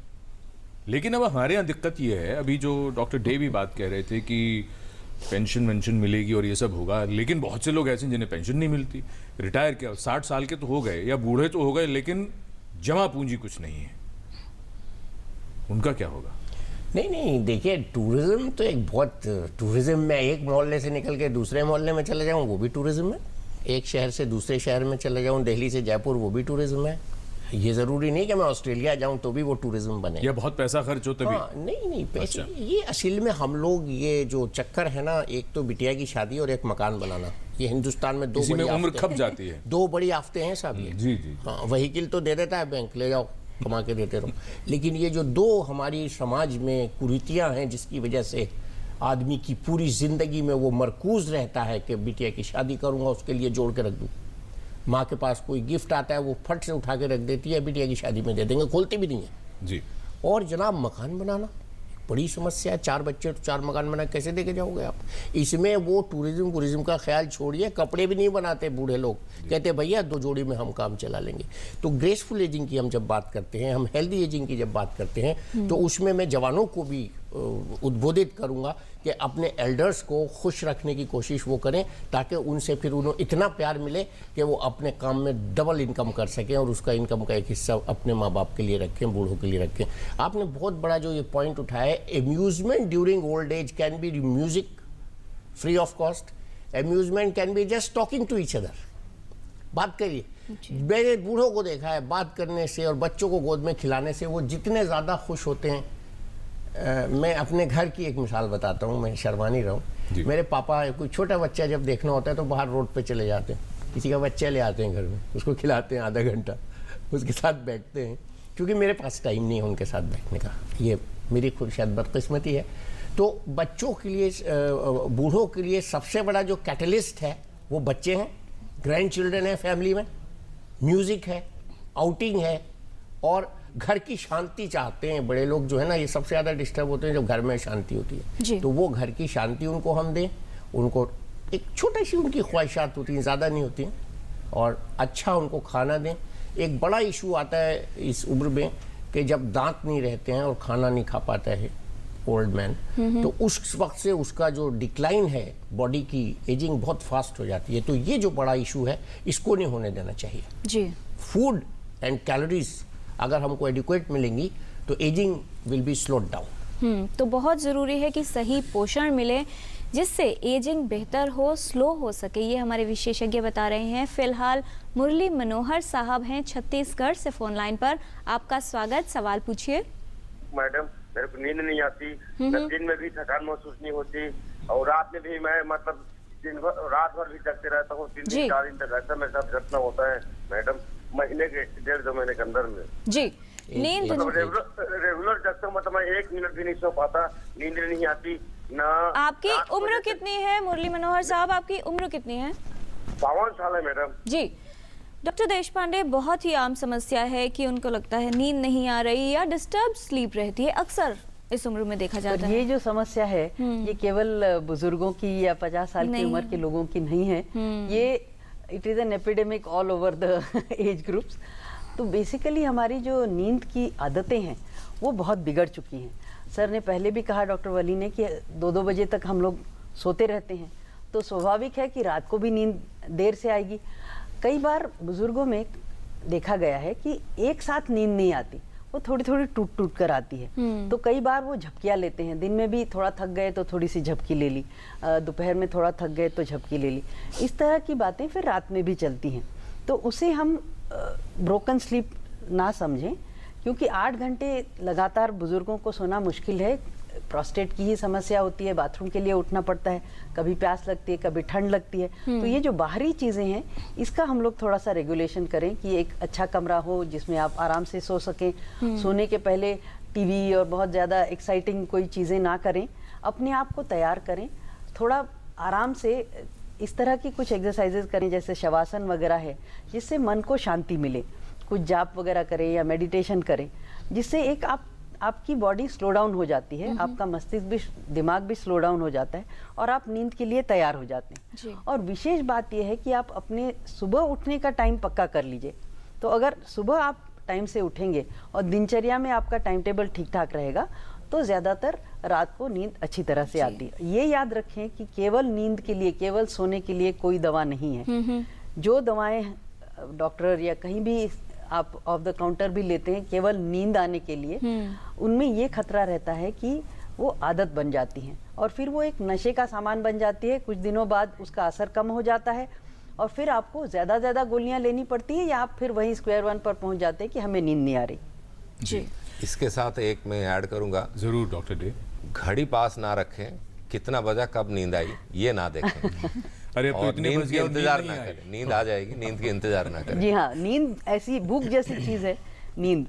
Speaker 1: लेकिन अब हमारे यहाँ दिक्कत ये है, अभी जो डॉक्टर डे भी बात कह रहे थे कि पेंशन मिलेगी और ये सब होगा, लेकिन बहुत से लोग ऐसे हैं जिन्हें पेंशन नहीं मिलती। रिटायर क्या, 60 साल के तो हो गए या बूढ़े तो हो गए, लेकिन जमा पूंजी कुछ नहीं है, उनका क्या होगा?
Speaker 4: नहीं, देखिए, टूरिज्म तो एक बहुत, टूरिज्म में एक मोहल्ले से निकल के दूसरे मोहल्ले में चले जाऊँ, वो भी टूरिज्म है। एक शहर से दूसरे शहर में चले जाऊँ, दिल्ली से जयपुर, वो भी टूरिज्म है। ये ज़रूरी नहीं कि मैं ऑस्ट्रेलिया जाऊँ तो भी वो टूरिज्म बने,
Speaker 1: या बहुत पैसा खर्च हो तभी।
Speaker 4: नहीं पैसे। ये असल में हम लोग, ये जो चक्कर है ना, एक तो बिटिया की शादी और एक मकान बनाना, ये हिंदुस्तान में दो बड़ी
Speaker 1: उम्र खप जाती है।
Speaker 4: दो बड़ी आफतें हैं साहब ये।
Speaker 1: जी।
Speaker 4: हाँ, व्हीकल तो दे देता है बैंक, ले जाओ कमा के देते रहो, लेकिन ये जो दो हमारी समाज में कुरीतियाँ हैं, जिसकी वजह से आदमी की पूरी ज़िंदगी में वो मरकूज रहता है कि बिटिया की शादी करूँगा, उसके लिए जोड़ के रख दूँ। माँ के पास कोई गिफ्ट आता है, वो फट से उठा के रख देती है, बिटिया की शादी में दे देंगे, खोलते भी नहीं है
Speaker 1: जी।
Speaker 4: और जनाब, मकान बनाना बड़ी समस्या है। 4 बच्चे तो 4 मकान बना कैसे देके जाओगे आप? इसमें वो टूरिज्म का ख्याल छोड़िए, कपड़े भी नहीं बनाते बूढ़े लोग, कहते भैया 2 जोड़ी में हम काम चला लेंगे। तो ग्रेसफुल एजिंग की हम जब बात करते हैं, हम हेल्दी एजिंग की जब बात करते हैं, तो उसमें मैं जवानों को भी उद्बोधित करूंगा कि अपने एल्डर्स को खुश रखने की कोशिश वो करें, ताकि उनसे फिर उन्हें इतना प्यार मिले कि वो अपने काम में डबल इनकम कर सकें और उसका इनकम का एक हिस्सा अपने माँ बाप के लिए रखें, बूढ़ों के लिए रखें। आपने बहुत बड़ा जो ये पॉइंट उठाया है, amusement during old age can be music free of cost, amusement can be just talking to each other. बात करिए, मैंने बूढ़ों को देखा है, बात करने से और बच्चों को गोद में खिलाने से वो जितने ज़्यादा खुश होते हैं। मैं अपने घर की एक मिसाल बताता हूँ, मैं शर्मा नहीं रहा हूँ। मेरे पापा कोई छोटा बच्चा जब देखना होता है तो बाहर रोड पे चले जाते हैं, किसी का बच्चा ले आते हैं घर में, उसको खिलाते हैं, आधा घंटा उसके साथ बैठते हैं, क्योंकि मेरे पास टाइम नहीं है उनके साथ बैठने का, ये मेरी खुद शायद बदकिस्मती है। तो बच्चों के लिए, बूढ़ों के लिए सबसे बड़ा जो कैटलिस्ट है वो बच्चे हैं, ग्रैंड चिल्ड्रन है फैमिली में, म्यूज़िक है, आउटिंग है, और घर की शांति चाहते हैं बड़े लोग। जो है ना, ये सबसे ज़्यादा डिस्टर्ब होते हैं जब घर में शांति होती है, तो वो घर की शांति उनको हम दें, उनको एक छोटी सी उनकी ख्वाहिशात होती हैं, ज़्यादा नहीं होती हैं, और अच्छा उनको खाना दें। एक बड़ा इशू आता है इस उम्र में कि जब दांत नहीं रहते हैं और खाना नहीं खा पाता है ओल्ड मैन, तो उस वक्त से उसका जो डिक्लाइन है, बॉडी की एजिंग बहुत फास्ट हो जाती है। तो ये जो बड़ा इशू है, इसको नहीं होने देना चाहिए
Speaker 2: जी।
Speaker 4: फूड एंड कैलोरीज अगर हमको एडिक्वेट मिलेंगी तो ageing will be slowed down.
Speaker 2: तो बहुत ज़रूरी है कि सही पोषण मिले, जिससे एजिंग बेहतर हो, स्लो हो सके, ये हमारे विशेषज्ञ बता रहे हैं। फिलहाल मुरली मनोहर साहब हैं छत्तीसगढ़ से फोन लाइन पर। आपका स्वागत, सवाल पूछिए।
Speaker 10: मैडम, मेरे को नींद नहीं आती, दिन में भी थकान महसूस नहीं होती, और रात में भी मैं मतलब रात भर भी जगते रहता हूँ, 3-4 दिन तक ऐसा मेरे साथ घटना होता है मैडम, महीने के 1.5-2 महीने के अंदर में
Speaker 2: जी। नींद
Speaker 10: मतलब रेगुलर जगता हूँ, मतलब मैं 1 मिनट भी नहीं सो पाता, नींद नहीं आती ना।
Speaker 2: आपकी उम्र कितनी है मुरली मनोहर साहब, आपकी उम्र कितनी है?
Speaker 10: 52 साल है मैडम।
Speaker 2: जी डॉक्टर देशपांडे, बहुत ही आम समस्या है कि उनको लगता है नींद नहीं आ रही या डिस्टर्ब स्लीप रहती है, अक्सर इस उम्र में देखा जाता है।
Speaker 6: ये जो समस्या है ये केवल बुजुर्गों की या 50 साल की उम्र के लोगों की नहीं है, ये it is an epidemic all over the age groups. तो बेसिकली हमारी जो नींद की आदतें हैं वो बहुत बिगड़ चुकी हैं। सर ने पहले भी कहा, डॉक्टर वली ने, कि 2-2 बजे तक हम लोग सोते रहते हैं, तो स्वाभाविक है कि रात को भी नींद देर से आएगी। कई बार बुजुर्गों में देखा गया है कि एक साथ नींद नहीं आती, वो थोड़ी थोड़ी टूट टूट कर आती है। तो कई बार वो झपकियाँ लेते हैं, दिन में भी थोड़ा थक गए तो थोड़ी सी झपकी ले ली, दोपहर में थोड़ा थक गए तो झपकी ले ली। इस तरह की बातें फिर रात में भी चलती हैं। तो उसे हम ब्रोकन स्लीप ना समझें, क्योंकि 8 घंटे लगातार बुजुर्गों को सोना मुश्किल है। प्रोस्टेट की ही समस्या होती है, बाथरूम के लिए उठना पड़ता है, कभी प्यास लगती है, कभी ठंड लगती है। तो ये जो बाहरी चीज़ें हैं इसका हम लोग थोड़ा सा रेगुलेशन करें कि एक अच्छा कमरा हो जिसमें आप आराम से सो सकें। सोने के पहले टीवी और बहुत ज़्यादा एक्साइटिंग कोई चीज़ें ना करें, अपने आप को तैयार करें, थोड़ा आराम से इस तरह की कुछ एक्सरसाइजेज करें जैसे शवासन वगैरह है, जिससे मन को शांति मिले। कुछ जाप वगैरह करें या मेडिटेशन करें, जिससे एक आपकी बॉडी स्लो डाउन हो जाती है, आपका मस्तिष्क भी, दिमाग भी स्लो डाउन हो जाता है और आप नींद के लिए तैयार हो जाते हैं। और विशेष बात यह है कि आप अपने सुबह उठने का टाइम पक्का कर लीजिए। तो अगर सुबह आप टाइम से उठेंगे और दिनचर्या में आपका टाइम टेबल ठीक ठाक रहेगा तो ज़्यादातर रात को नींद अच्छी तरह से आती है। ये याद रखें कि केवल नींद के लिए, केवल सोने के लिए कोई दवा नहीं है। जो दवाएं डॉक्टर या कहीं भी आप ऑफ द काउंटर भी लेते हैं केवल नींद आने के लिए, उनमें ये खतरा रहता है कि वो आदत बन जाती हैं और फिर वो एक नशे का सामान बन जाती है। कुछ दिनों बाद उसका असर कम हो जाता है और फिर आपको ज़्यादा गोलियां लेनी पड़ती है, या आप फिर वहीं स्क्वायर वन पर पहुंच जाते हैं कि हमें नींद नहीं आ रही।
Speaker 2: जी
Speaker 5: इसके साथ एक मैं ऐड करूंगा,
Speaker 1: जरूर डॉक्टर डे,
Speaker 5: घड़ी पास ना रखें, कितना बजा कब नींद आई ये ना देखें।
Speaker 1: अरे
Speaker 5: और नींद के इंतजार ना करें, नींद आ जाएगी, नींद के इंतजार ना करें।
Speaker 6: जी हाँ, नींद ऐसी भूख जैसी चीज़ है। नींद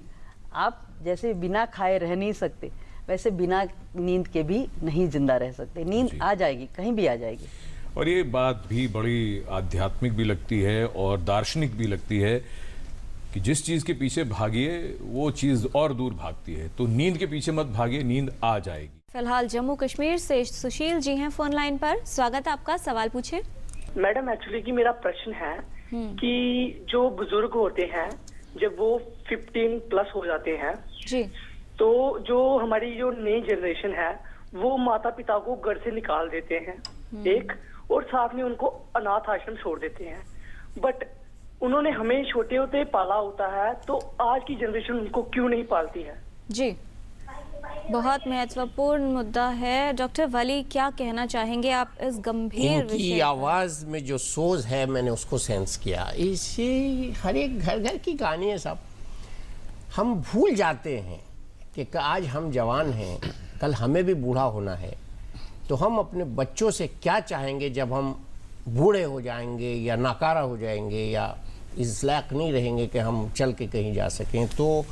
Speaker 6: आप जैसे बिना खाए रह नहीं सकते, वैसे बिना नींद के भी नहीं जिंदा रह सकते। नींद आ जाएगी, कहीं भी आ जाएगी।
Speaker 1: और ये बात भी बड़ी आध्यात्मिक भी लगती है और दार्शनिक भी लगती है कि जिस चीज़ के पीछे भागिए वो चीज़ और दूर भागती है। तो नींद के पीछे मत भागिए, नींद आ जाएगी।
Speaker 2: फिलहाल जम्मू कश्मीर से सुशील जी हैं फोन लाइन पर, स्वागत है आपका, सवाल पूछे।
Speaker 11: मैडम एक्चुअली कि मेरा प्रश्न है कि जो बुजुर्ग होते हैं जब वो 15 प्लस हो जाते हैं
Speaker 2: जी,
Speaker 11: तो जो हमारी जो नई जनरेशन है वो माता पिता को घर से निकाल देते हैं एक, और साथ में उनको अनाथ आश्रम छोड़ देते हैं। बट उन्होंने हमें छोटे होते पाला होता है, तो आज की जनरेशन उनको क्यों नहीं पालती है?
Speaker 2: जी बहुत महत्वपूर्ण मुद्दा है। डॉक्टर वली क्या कहना चाहेंगे आप इस गंभीर विषय?
Speaker 4: इनकी आवाज में जो सोच है मैंने उसको सेंस किया। इसे हर एक घर की कहानी है साहब। हम भूल जाते हैं कि आज हम जवान हैं, कल हमें भी बूढ़ा होना है। तो हम अपने बच्चों से क्या चाहेंगे जब हम बूढ़े हो जाएंगे या नाकारा हो जाएंगे या इस लायक नहीं रहेंगे कि हम चल के कहीं जा सकें। तो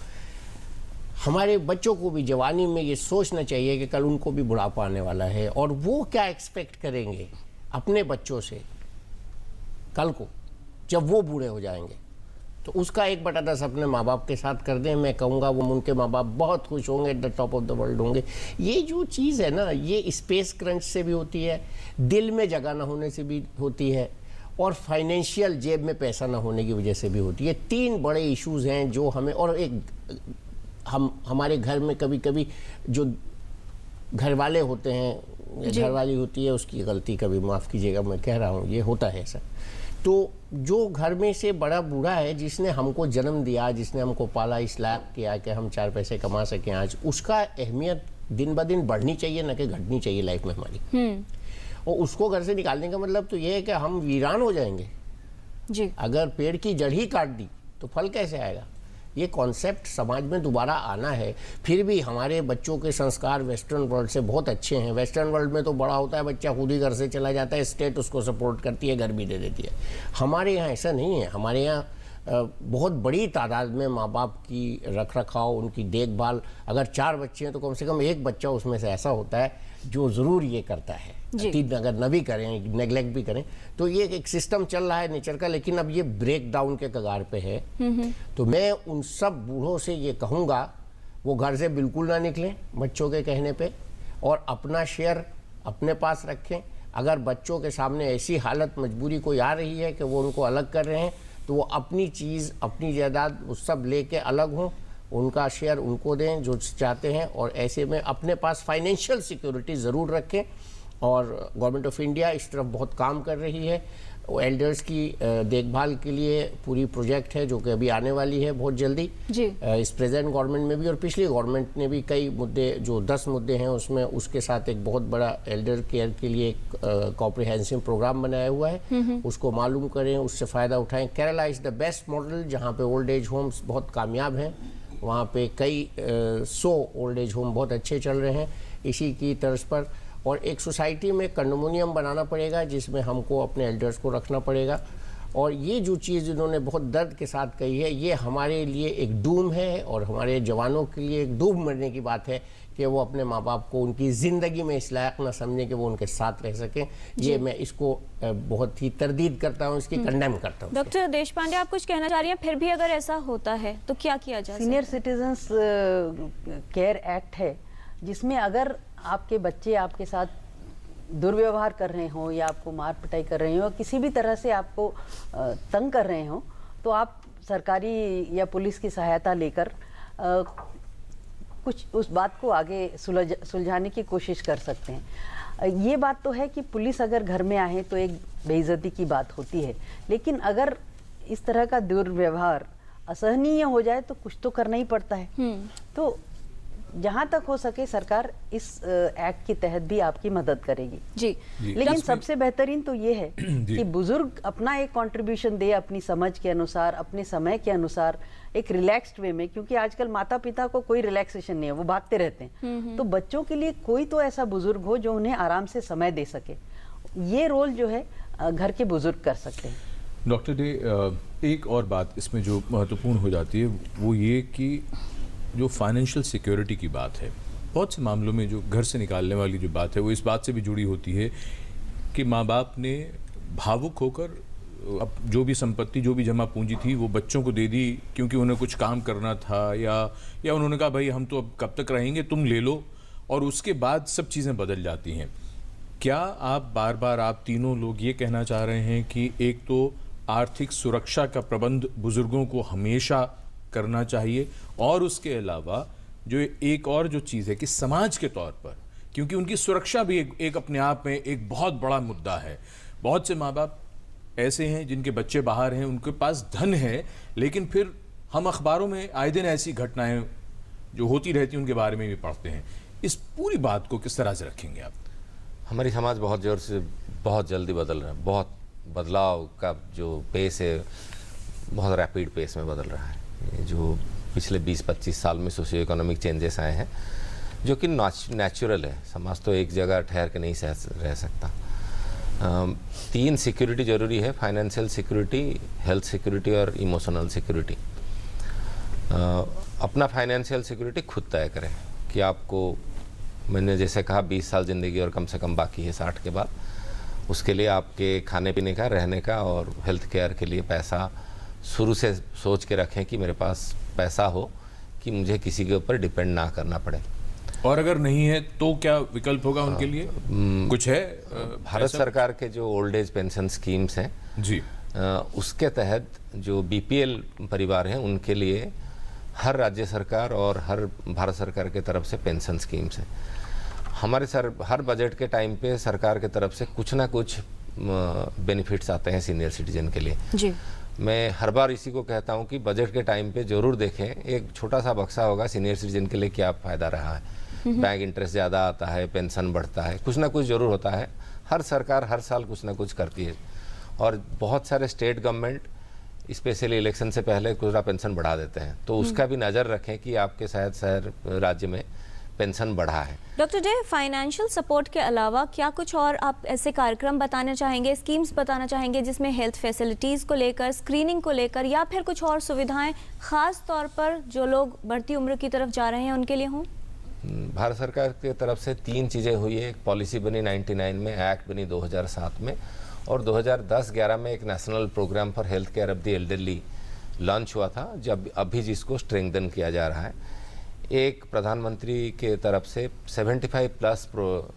Speaker 4: हमारे बच्चों को भी जवानी में ये सोचना चाहिए कि कल उनको भी बुढ़ापा आने वाला है, और वो क्या एक्सपेक्ट करेंगे अपने बच्चों से कल को जब वो बूढ़े हो जाएंगे। तो उसका 1/10 अपने माँ बाप के साथ कर दें। मैं कहूँगा वो उनके माँ बाप बहुत खुश होंगे, at the top of the world होंगे। ये जो चीज़ है ना, ये स्पेस क्रंच से भी होती है, दिल में जगह ना होने से भी होती है, और फाइनेंशियल जेब में पैसा ना होने की वजह से भी होती है। 3 बड़े इश्यूज हैं जो हमें, और एक हमारे घर में कभी कभी जो घर वाले होते हैं, घर वाली होती है, उसकी गलती, कभी माफ़ कीजिएगा मैं कह रहा हूँ, ये होता है ऐसा। तो जो घर में से बड़ा बूढ़ा है, जिसने हमको जन्म दिया, जिसने हमको पाला, इस लायक किया कि हम 4 पैसे कमा सकें आज, उसका अहमियत दिन ब दिन बढ़नी चाहिए, न कि घटनी चाहिए लाइफ में हमारी। और उसको घर से निकालने का मतलब तो ये है कि हम वीरान हो जाएंगे
Speaker 2: जी।
Speaker 4: अगर पेड़ की जड़ ही काट दी तो फल कैसे आएगा? ये कॉन्सेप्ट समाज में दोबारा आना है। फिर भी हमारे बच्चों के संस्कार वेस्टर्न वर्ल्ड से बहुत अच्छे हैं। वेस्टर्न वर्ल्ड में तो बड़ा होता है बच्चा खुद ही घर से चला जाता है, स्टेट उसको सपोर्ट करती है, घर भी दे देती है। हमारे यहाँ ऐसा नहीं है। हमारे यहाँ बहुत बड़ी तादाद में माँ बाप की रख रखाव, उनकी देखभाल, अगर 4 बच्चे हैं तो कम से कम 1 बच्चा उसमें से ऐसा होता है जो ज़रूर ये करता है, अगर न भी करें, नेग्लेक्ट भी करें, तो ये एक सिस्टम चल रहा है नेचर का, लेकिन अब ये ब्रेक डाउन के कगार पे है। तो मैं उन सब बूढ़ों से ये कहूँगा वो घर से बिल्कुल ना निकलें बच्चों के कहने पे, और अपना शेयर अपने पास रखें। अगर बच्चों के सामने ऐसी हालत मजबूरी कोई आ रही है कि वो उनको अलग कर रहे हैं, तो वो अपनी चीज़, अपनी जायदाद वो सब लेके अलग हों, उनका शेयर उनको दें जो चाहते हैं, और ऐसे में अपने पास फाइनेंशियल सिक्योरिटी ज़रूर रखें। और गवर्नमेंट ऑफ इंडिया इस तरफ बहुत काम कर रही है। एल्डर्स की देखभाल के लिए पूरी प्रोजेक्ट है जो कि अभी आने वाली है बहुत जल्दी जी। इस प्रेजेंट गवर्नमेंट में भी और पिछली गवर्नमेंट ने भी कई मुद्दे, जो 10 मुद्दे हैं उसमें, उसके साथ एक बहुत बड़ा एल्डर केयर के लिए एक कॉम्प्रिहेंसिव प्रोग्राम बनाया हुआ है। उसको मालूम करें, उससे फ़ायदा उठाएं। Kerala is the best model जहाँ पे ओल्ड एज होम्स बहुत कामयाब हैं। वहाँ पे कई 100 ओल्ड एज होम बहुत अच्छे चल रहे हैं इसी की तर्ज पर। और एक सोसाइटी में कंडोमिनियम बनाना पड़ेगा जिसमें हमको अपने एल्डर्स को रखना पड़ेगा। और ये जो चीज़ इन्होंने बहुत दर्द के साथ कही है, ये हमारे लिए एक डूम है और हमारे जवानों के लिए एक डूब मरने की बात है कि वो अपने माँ बाप को उनकी ज़िंदगी में इस लायक ना समझें कि वो उनके साथ रह सकें। ये मैं इसको बहुत ही तरदीद करता हूँ, इसकी कंडेम करता हूँ।
Speaker 2: डॉक्टर देशपांडे, आप कुछ कहना चाह रही हैं? फिर भी अगर ऐसा होता है तो क्या किया जाए?
Speaker 6: सीनियर सिटीजन्स केयर एक्ट है जिसमें अगर आपके बच्चे आपके साथ दुर्व्यवहार कर रहे हो या आपको मार पिटाई कर रहे हो या किसी भी तरह से आपको तंग कर रहे हो, तो आप सरकारी या पुलिस की सहायता लेकर कुछ उस बात को आगे सुलझाने की कोशिश कर सकते हैं। ये बात तो है कि पुलिस अगर घर में आए तो एक बेइज्जती की बात होती है, लेकिन अगर इस तरह का दुर्व्यवहार असहनीय हो जाए तो कुछ तो करना ही पड़ता है। तो जहां तक हो सके सरकार इस एक्ट के तहत भी आपकी मदद करेगी जी। लेकिन सबसे बेहतरीन तो ये है कि बुजुर्ग अपना एक कंट्रीब्यूशन दे अपनी समझ के अनुसार, अपने समय के अनुसार, एक रिलैक्स्ड वे में, क्योंकि आजकल माता पिता को कोई रिलैक्सेशन नहीं है, वो भागते रहते हैं। तो बच्चों के लिए कोई तो ऐसा बुजुर्ग हो जो उन्हें आराम से समय दे सके। ये रोल जो है घर के बुजुर्ग कर सकते हैं।
Speaker 1: डॉक्टर डे, एक और बात इसमें जो महत्वपूर्ण हो जाती है वो ये कि जो फाइनेंशियल सिक्योरिटी की बात है, बहुत से मामलों में जो घर से निकालने वाली जो बात है वो इस बात से भी जुड़ी होती है कि माँ बाप ने भावुक होकर अब जो भी संपत्ति, जो भी जमा पूंजी थी वो बच्चों को दे दी क्योंकि उन्हें कुछ काम करना था, या उन्होंने कहा भाई हम तो अब कब तक रहेंगे, तुम ले लो, और उसके बाद सब चीज़ें बदल जाती हैं। क्या आप बार बार, आप तीनों लोग ये कहना चाह रहे हैं कि एक तो आर्थिक सुरक्षा का प्रबंध बुजुर्गों को हमेशा करना चाहिए, और उसके अलावा जो एक और जो चीज़ है कि समाज के तौर पर, क्योंकि उनकी सुरक्षा भी एक अपने आप में एक बहुत बड़ा मुद्दा है। बहुत से माँ बाप ऐसे हैं जिनके बच्चे बाहर हैं, उनके पास धन है, लेकिन फिर हम अखबारों में आए दिन ऐसी घटनाएं जो होती रहती हैं उनके बारे में भी पढ़ते हैं। इस पूरी बात को किस तरह से रखेंगे आप?
Speaker 5: हमारी समाज बहुत जोर से, बहुत जल्दी बदल रहा है। बहुत बदलाव का जो पेस है बहुत रैपिड पेस में बदल रहा है। जो पिछले 20-25 साल में सोशियो इकोनॉमिक चेंजेस आए हैं जो कि नेचुरल है। समाज तो एक जगह ठहर के नहीं रह सकता। 3 सिक्योरिटी जरूरी है: फाइनेंशियल सिक्योरिटी, हेल्थ सिक्योरिटी और इमोशनल सिक्योरिटी। अपना फाइनेंशियल सिक्योरिटी खुद तय करें कि आपको, मैंने जैसे कहा 20 साल ज़िंदगी और कम से कम बाकी है 60 के बाद, उसके लिए आपके खाने पीने का, रहने का और हेल्थ केयर के लिए पैसा शुरू से सोच के रखें कि मेरे पास पैसा हो कि मुझे किसी के ऊपर डिपेंड ना करना पड़े।
Speaker 1: और अगर नहीं है तो क्या विकल्प होगा उनके लिए? कुछ है?
Speaker 5: भारत सरकार के जो ओल्ड एज पेंशन स्कीम्स हैं जी, उसके तहत जो बीपीएल परिवार हैं उनके लिए हर राज्य सरकार और हर भारत सरकार के तरफ से पेंशन स्कीम्स हैं। हमारे हर बजट के टाइम पे सरकार के तरफ से कुछ ना कुछ बेनिफिट्स आते हैं सीनियर सिटीजन के लिए जी। मैं हर बार इसी को कहता हूं कि बजट के टाइम पे जरूर देखें, एक छोटा सा बक्सा होगा सीनियर सिटीजन के लिए क्या फ़ायदा रहा है। बैंक इंटरेस्ट ज़्यादा आता है, पेंशन बढ़ता है, कुछ ना कुछ ज़रूर होता है। हर सरकार हर साल कुछ ना कुछ करती है, और बहुत सारे स्टेट गवर्नमेंट स्पेशली इलेक्शन से पहले कुछ पेंशन बढ़ा देते हैं, तो उसका भी नज़र रखें कि आपके शायद शहर राज्य में पेंशन बढ़ा है।
Speaker 2: डॉक्टर डे, फाइनेंशियल सपोर्ट के अलावा क्या कुछ और आप ऐसे कार्यक्रम बताना चाहेंगे, स्कीम्स बताना चाहेंगे जिसमें हेल्थ फैसिलिटीज़ को लेकर, स्क्रीनिंग को लेकर, या फिर कुछ और सुविधाएं खास तौर पर जो लोग बढ़ती उम्र की तरफ जा रहे हैं उनके लिए हों?
Speaker 5: भारत सरकार की तरफ से 3 चीज़ें हुई है। एक पॉलिसी बनी 99 में, एक्ट बनी 2007 में, और 2010-11 में एक national programme for health care of the elderly launch हुआ था, जब अभी जिसको स्ट्रेंथन किया जा रहा है। एक प्रधानमंत्री के तरफ से 75+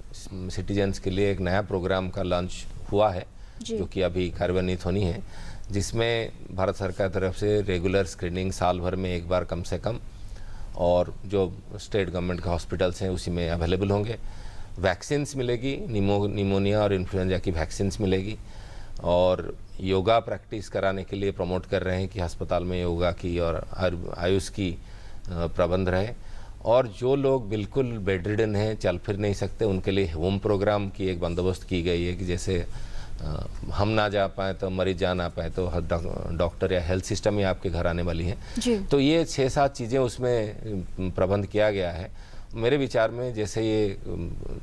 Speaker 5: सिटीजन्स के लिए एक नया प्रोग्राम का लॉन्च हुआ है, जो कि अभी कार्यान्वित होनी है, जिसमें भारत सरकार की तरफ से रेगुलर स्क्रीनिंग साल भर में एक बार कम से कम, और जो स्टेट गवर्नमेंट के हॉस्पिटल्स हैं उसी में अवेलेबल होंगे। वैक्सीन्स मिलेगी, निमोनिया और इन्फ्लुएंजा की वैक्सीन्स मिलेगी, और योगा प्रैक्टिस कराने के लिए प्रमोट कर रहे हैं कि अस्पताल में योगा की और आयुष की प्रबंध रहे। और जो लोग बिल्कुल बेड रिडन हैं, चल फिर नहीं सकते, उनके लिए होम प्रोग्राम की एक बंदोबस्त की गई है कि जैसे हम ना जा पाए तो मरीज जा ना पाए तो डॉक्टर या हेल्थ सिस्टम ही आपके घर आने वाली है। तो ये 6-7 चीज़ें उसमें प्रबंध किया गया है। मेरे विचार में जैसे ये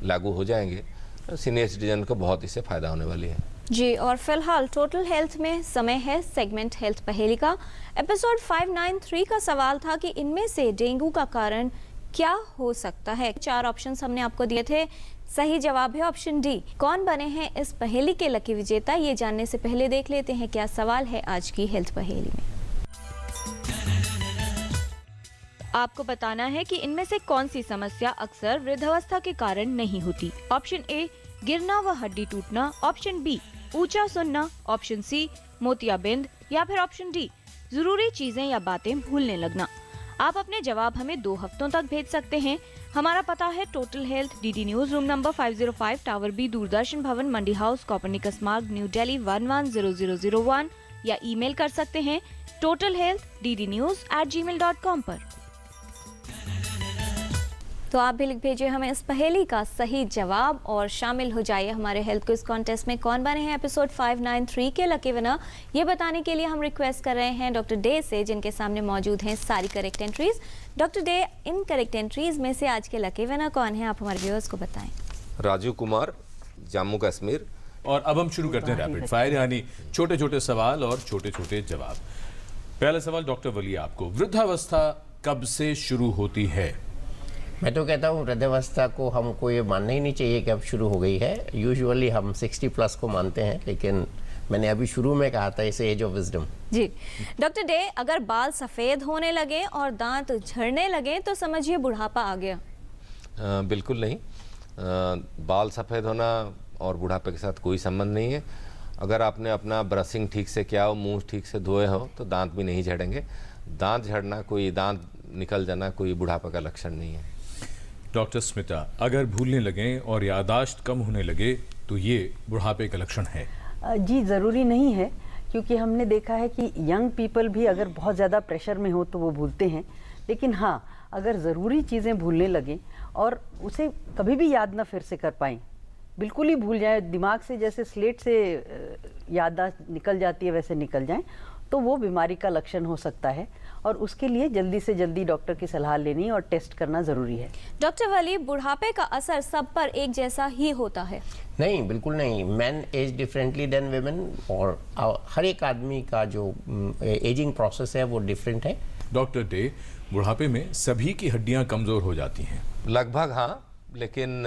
Speaker 5: लागू हो जाएंगे, सीनियर सिटीजन को बहुत इससे फ़ायदा होने वाली है।
Speaker 2: जी, और फिलहाल टोटल हेल्थ में समय है सेगमेंट हेल्थ पहेली का। एपिसोड 593 का सवाल था कि इनमें से डेंगू का कारण क्या हो सकता है। 4 ऑप्शंस हमने आपको दिए थे, सही जवाब है ऑप्शन डी। कौन बने हैं इस पहेली के लकी विजेता, ये जानने से पहले देख लेते हैं क्या सवाल है आज की हेल्थ पहेली में।
Speaker 3: आपको बताना है कि इनमें से कौन सी समस्या अक्सर वृद्धावस्था के कारण नहीं होती। ऑप्शन ए गिरना व हड्डी टूटना, ऑप्शन बी ऊंचा सुनना, ऑप्शन सी मोतियाबिंद, या फिर ऑप्शन डी जरूरी चीजें या बातें भूलने लगना। आप अपने जवाब हमें 2 हफ्तों तक भेज सकते हैं। हमारा पता है total health, DD news, room number 505, tower B, Doordarshan Bhawan, Mandi house, Copernicus Marg, new Delhi 110001, या ईमेल कर सकते हैं totalhealth@ddnews@gmail.com पर।
Speaker 2: तो आप भी लिख भेजिए हमें इस पहेली का सही जवाब और शामिल हो जाइए हमारे हेल्थ क्विज कॉन्टेस्ट में। कौन बने हैं एपिसोड 593 के लकी विनर, ये बताने के लिए हम रिक्वेस्ट कर रहे हैं डॉक्टर डे से, जिनके सामने मौजूद हैं सारी correct entries. Doctor day, in correct entries में से आज के लकी विनर कौन है, आप हमारे व्यूअर्स को बताएं।
Speaker 5: राजू कुमार, जम्मू कश्मीर।
Speaker 1: और अब हम शुरू करते हैं रैपिड फायर, यानी छोटे छोटे सवाल और छोटे छोटे जवाब। पहला सवाल डॉक्टर वली आपको, वृद्धावस्था कब से शुरू होती है?
Speaker 4: मैं तो कहता हूँ वृद्धावस्था को हमको ये मानना ही नहीं चाहिए कि अब शुरू हो गई है। यूजुअली हम 60+ को मानते हैं, लेकिन मैंने अभी शुरू में कहा था इसे एज ऑफ विजडम।
Speaker 2: जी डॉक्टर डे, अगर बाल सफ़ेद होने लगे और दांत झड़ने लगे तो समझिए बुढ़ापा आ गया।
Speaker 5: बिल्कुल नहीं, बाल सफ़ेद होना और बुढ़ापे के साथ कोई संबंध नहीं है। अगर आपने अपना ब्रशिंग ठीक से किया हो, मुंह ठीक से धोए हो, तो दांत भी नहीं झड़ेंगे। दांत झड़ना, कोई दांत निकल जाना कोई बुढ़ापे का लक्षण नहीं है।
Speaker 1: डॉक्टर स्मिता, अगर भूलने लगे और याददाश्त कम होने लगे तो ये बुढ़ापे का लक्षण है?
Speaker 6: जी ज़रूरी नहीं है, क्योंकि हमने देखा है कि यंग पीपल भी अगर बहुत ज़्यादा प्रेशर में हो तो वो भूलते हैं। लेकिन हाँ, अगर ज़रूरी चीज़ें भूलने लगें और उसे कभी भी याद ना फिर से कर पाएँ, बिल्कुल ही भूल जाए, दिमाग से जैसे स्लेट से याददाश्त निकल जाती है वैसे निकल जाएं, तो वो बीमारी का लक्षण हो सकता है, और उसके लिए जल्दी से जल्दी डॉक्टर की सलाह लेनी और टेस्ट करना ज़रूरी है।
Speaker 2: डॉक्टर वली, बुढ़ापे का असर सब पर एक जैसा ही होता है?
Speaker 4: नहीं, बिल्कुल नहीं। Man age differently than women, और हर एक आदमी का जो एजिंग प्रोसेस है वो डिफरेंट है।
Speaker 1: डॉक्टर डे, बुढ़ापे में सभी की हड्डियां कमज़ोर हो जाती हैं?
Speaker 5: लगभग हाँ, लेकिन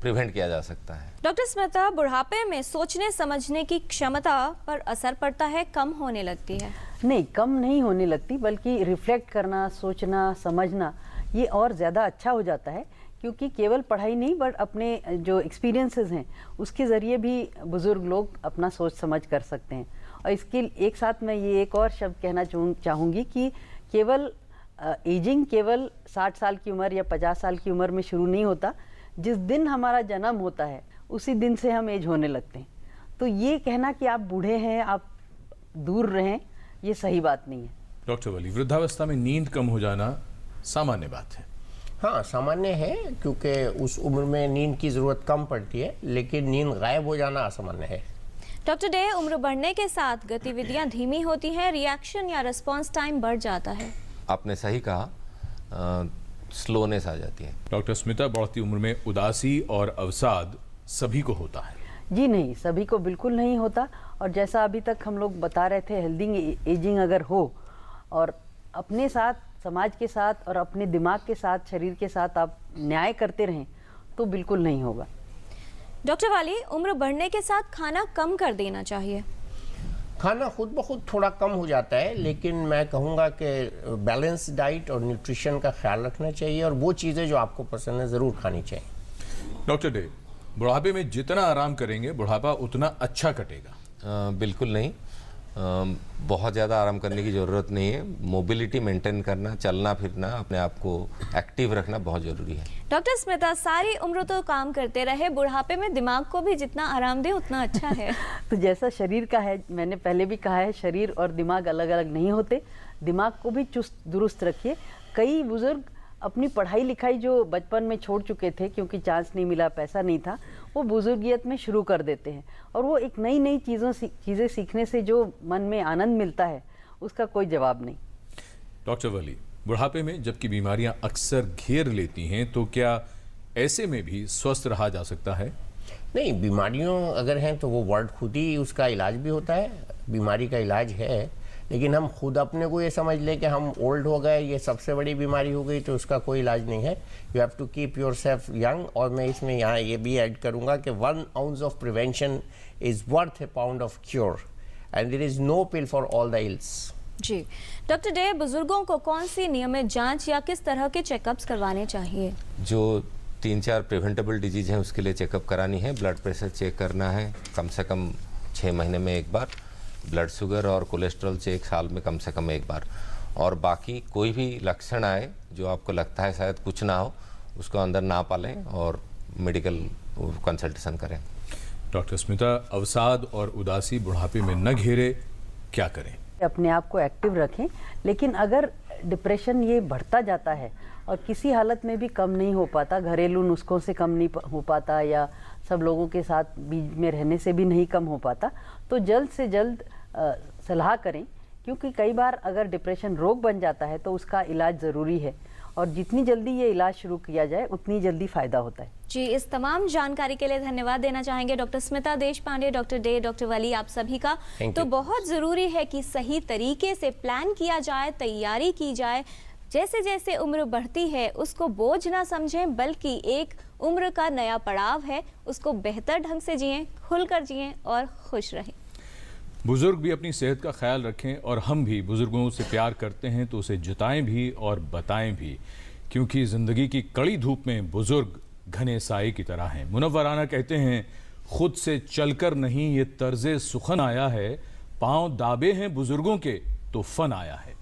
Speaker 5: प्रिवेंट किया जा सकता है।
Speaker 2: डॉक्टर स्मिता, बुढ़ापे में सोचने समझने की क्षमता पर असर पड़ता है, कम होने लगती है?
Speaker 6: नहीं, कम नहीं होने लगती, बल्कि रिफ्लेक्ट करना, सोचना, समझना ये और ज़्यादा अच्छा हो जाता है, क्योंकि केवल पढ़ाई नहीं बट अपने जो एक्सपीरियंसेस हैं उसके ज़रिए भी बुज़ुर्ग लोग अपना सोच समझ कर सकते हैं। और इसके एक साथ मैं ये एक और शब्द कहना चाहूँगी कि केवल एजिंग केवल 60 साल की उम्र या 50 साल की उम्र में शुरू नहीं होता। जिस दिन हमारा जन्म होता है उसी दिन से हम एज होने लगते हैं। तो ये कहना कि आप बूढ़े हैं, आप दूर रहें, ये सही बात नहीं है।
Speaker 1: डॉक्टर वली, वृद्धावस्था में नींद कम हो जाना सामान्य बात है?
Speaker 4: हाँ, सामान्य है, क्योंकि उस उम्र में नींद की ज़रूरत कम पड़ती है, लेकिन नींद गायब हो जाना असामान्य है।
Speaker 2: डॉक्टर डे, उम्र बढ़ने के साथ गतिविधियां धीमी होती हैं, रिएक्शन या रिस्पॉन्स टाइम बढ़ जाता है?
Speaker 5: आपने सही कहा, स्लोनेस आ जाती है।
Speaker 1: डॉक्टर स्मिता, बढ़ती उम्र में उदासी और अवसाद सभी को होता है?
Speaker 6: जी नहीं, सभी को बिल्कुल नहीं होता। और जैसा अभी तक हम लोग बता रहे थे, हेल्दी एजिंग अगर हो और अपने साथ समाज के साथ और अपने दिमाग के साथ, शरीर के साथ आप न्याय करते रहें तो बिल्कुल नहीं होगा।
Speaker 2: डॉक्टर वाली, उम्र बढ़ने के साथ खाना कम कर देना चाहिए?
Speaker 4: खाना खुद ब खुद थोड़ा कम हो जाता है, लेकिन मैं कहूँगा कि बैलेंस डाइट और न्यूट्रिशन का ख्याल रखना चाहिए और वो चीज़ें जो आपको पसंद है ज़रूर खानी चाहिए।
Speaker 1: डॉक्टर डे, बुढ़ापे में जितना आराम करेंगे बुढ़ापा उतना अच्छा कटेगा?
Speaker 5: बिल्कुल नहीं, बहुत ज़्यादा आराम करने की ज़रूरत नहीं है। मोबिलिटी मेंटेन करना, चलना फिरना, अपने आप को एक्टिव रखना बहुत ज़रूरी है।
Speaker 2: डॉक्टर स्मिता, सारी उम्र तो काम करते रहे, बुढ़ापे में दिमाग को भी जितना आराम दे उतना अच्छा है।
Speaker 6: तो जैसा शरीर का है, मैंने पहले भी कहा है, शरीर और दिमाग अलग अलग नहीं होते। दिमाग को भी चुस्त दुरुस्त रखिए। कई बुजुर्ग अपनी पढ़ाई लिखाई जो बचपन में छोड़ चुके थे क्योंकि चांस नहीं मिला, पैसा नहीं था, वो बुजुर्गियत में शुरू कर देते हैं और वो एक नई नई चीज़ें सीखने से जो मन में आनंद मिलता है उसका कोई जवाब नहीं।
Speaker 1: डॉक्टर वली, बुढ़ापे में जबकि बीमारियां अक्सर घेर लेती हैं तो क्या ऐसे में भी स्वस्थ रहा जा सकता है?
Speaker 4: नहीं, बीमारियों अगर हैं तो वो वर्ड खुद ही उसका इलाज भी होता है। बीमारी का इलाज है, लेकिन हम खुद अपने को ये समझ लें कि हम ओल्ड हो गए, ये सबसे बड़ी बीमारी हो गई, तो उसका कोई इलाज नहीं है। You have to keep yourself young. और मैं इसमें यहाँ ये भी ऐड करूँगा कि 1 ounce of prevention is worth a pound of cure and there is no pill for all the ills.
Speaker 2: जी डॉक्टर डे, बुजुर्गों को कौन सी नियमित जांच या किस तरह के चेकअप्स करवाने चाहिए?
Speaker 5: जो 3-4 प्रिवेंटेबल डिजीज हैं उसके लिए चेकअप करानी है। ब्लड प्रेशर चेक करना है कम से कम 6 महीने में एक बार, ब्लड शुगर और कोलेस्ट्रॉल चेक साल में कम से कम एक बार, और बाकी कोई भी लक्षण आए जो आपको लगता है शायद कुछ ना हो, उसको अंदर ना पालें और मेडिकल कंसल्टेशन करें।
Speaker 1: डॉक्टर स्मिता, अवसाद और उदासी बुढ़ापे में न घेरे, क्या करें?
Speaker 6: अपने आप को एक्टिव रखें, लेकिन अगर डिप्रेशन ये बढ़ता जाता है और किसी हालत में भी कम नहीं हो पाता, घरेलू नुस्खों से कम नहीं हो पाता या सब लोगों के साथ बीच में रहने से भी नहीं कम हो पाता, तो जल्द से जल्द सलाह करें, क्योंकि कई बार अगर डिप्रेशन रोग बन जाता है तो उसका इलाज ज़रूरी है और जितनी जल्दी ये इलाज शुरू किया जाए उतनी जल्दी फ़ायदा होता है।
Speaker 2: जी, इस तमाम जानकारी के लिए धन्यवाद देना चाहेंगे doctor Smita Deshpande, doctor Dey, doctor Wali, आप सभी का। तो बहुत ज़रूरी है कि सही तरीके से प्लान किया जाए, तैयारी की जाए। जैसे जैसे उम्र बढ़ती है उसको बोझ ना समझें, बल्कि एक उम्र का नया पड़ाव है, उसको बेहतर ढंग से जिएं, खुलकर जिएं और खुश रहें।
Speaker 1: बुजुर्ग भी अपनी सेहत का ख्याल रखें और हम भी बुजुर्गों से प्यार करते हैं तो उसे जताएं भी और बताएं भी, क्योंकि ज़िंदगी की कड़ी धूप में बुजुर्ग घने साए की तरह हैं। मुनव्वराना कहते हैं, खुद से चलकर नहीं ये तर्ज़े सुखन आया है, पाँव दाबे हैं बुजुर्गों के तो फन आया है।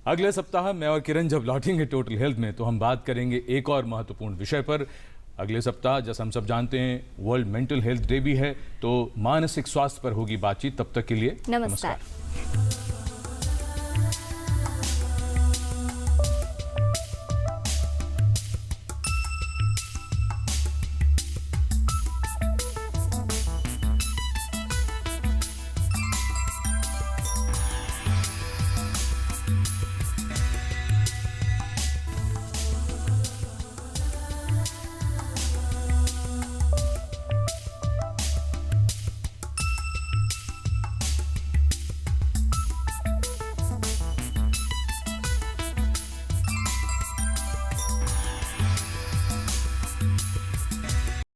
Speaker 1: अगले सप्ताह मैं और किरण जब लौटेंगे टोटल हेल्थ में तो हम बात करेंगे एक और महत्वपूर्ण विषय पर। अगले सप्ताह जैसा हम सब जानते हैं वर्ल्ड मेंटल हेल्थ डे भी है, तो मानसिक स्वास्थ्य पर होगी बातचीत। तब तक के लिए नमस्कार।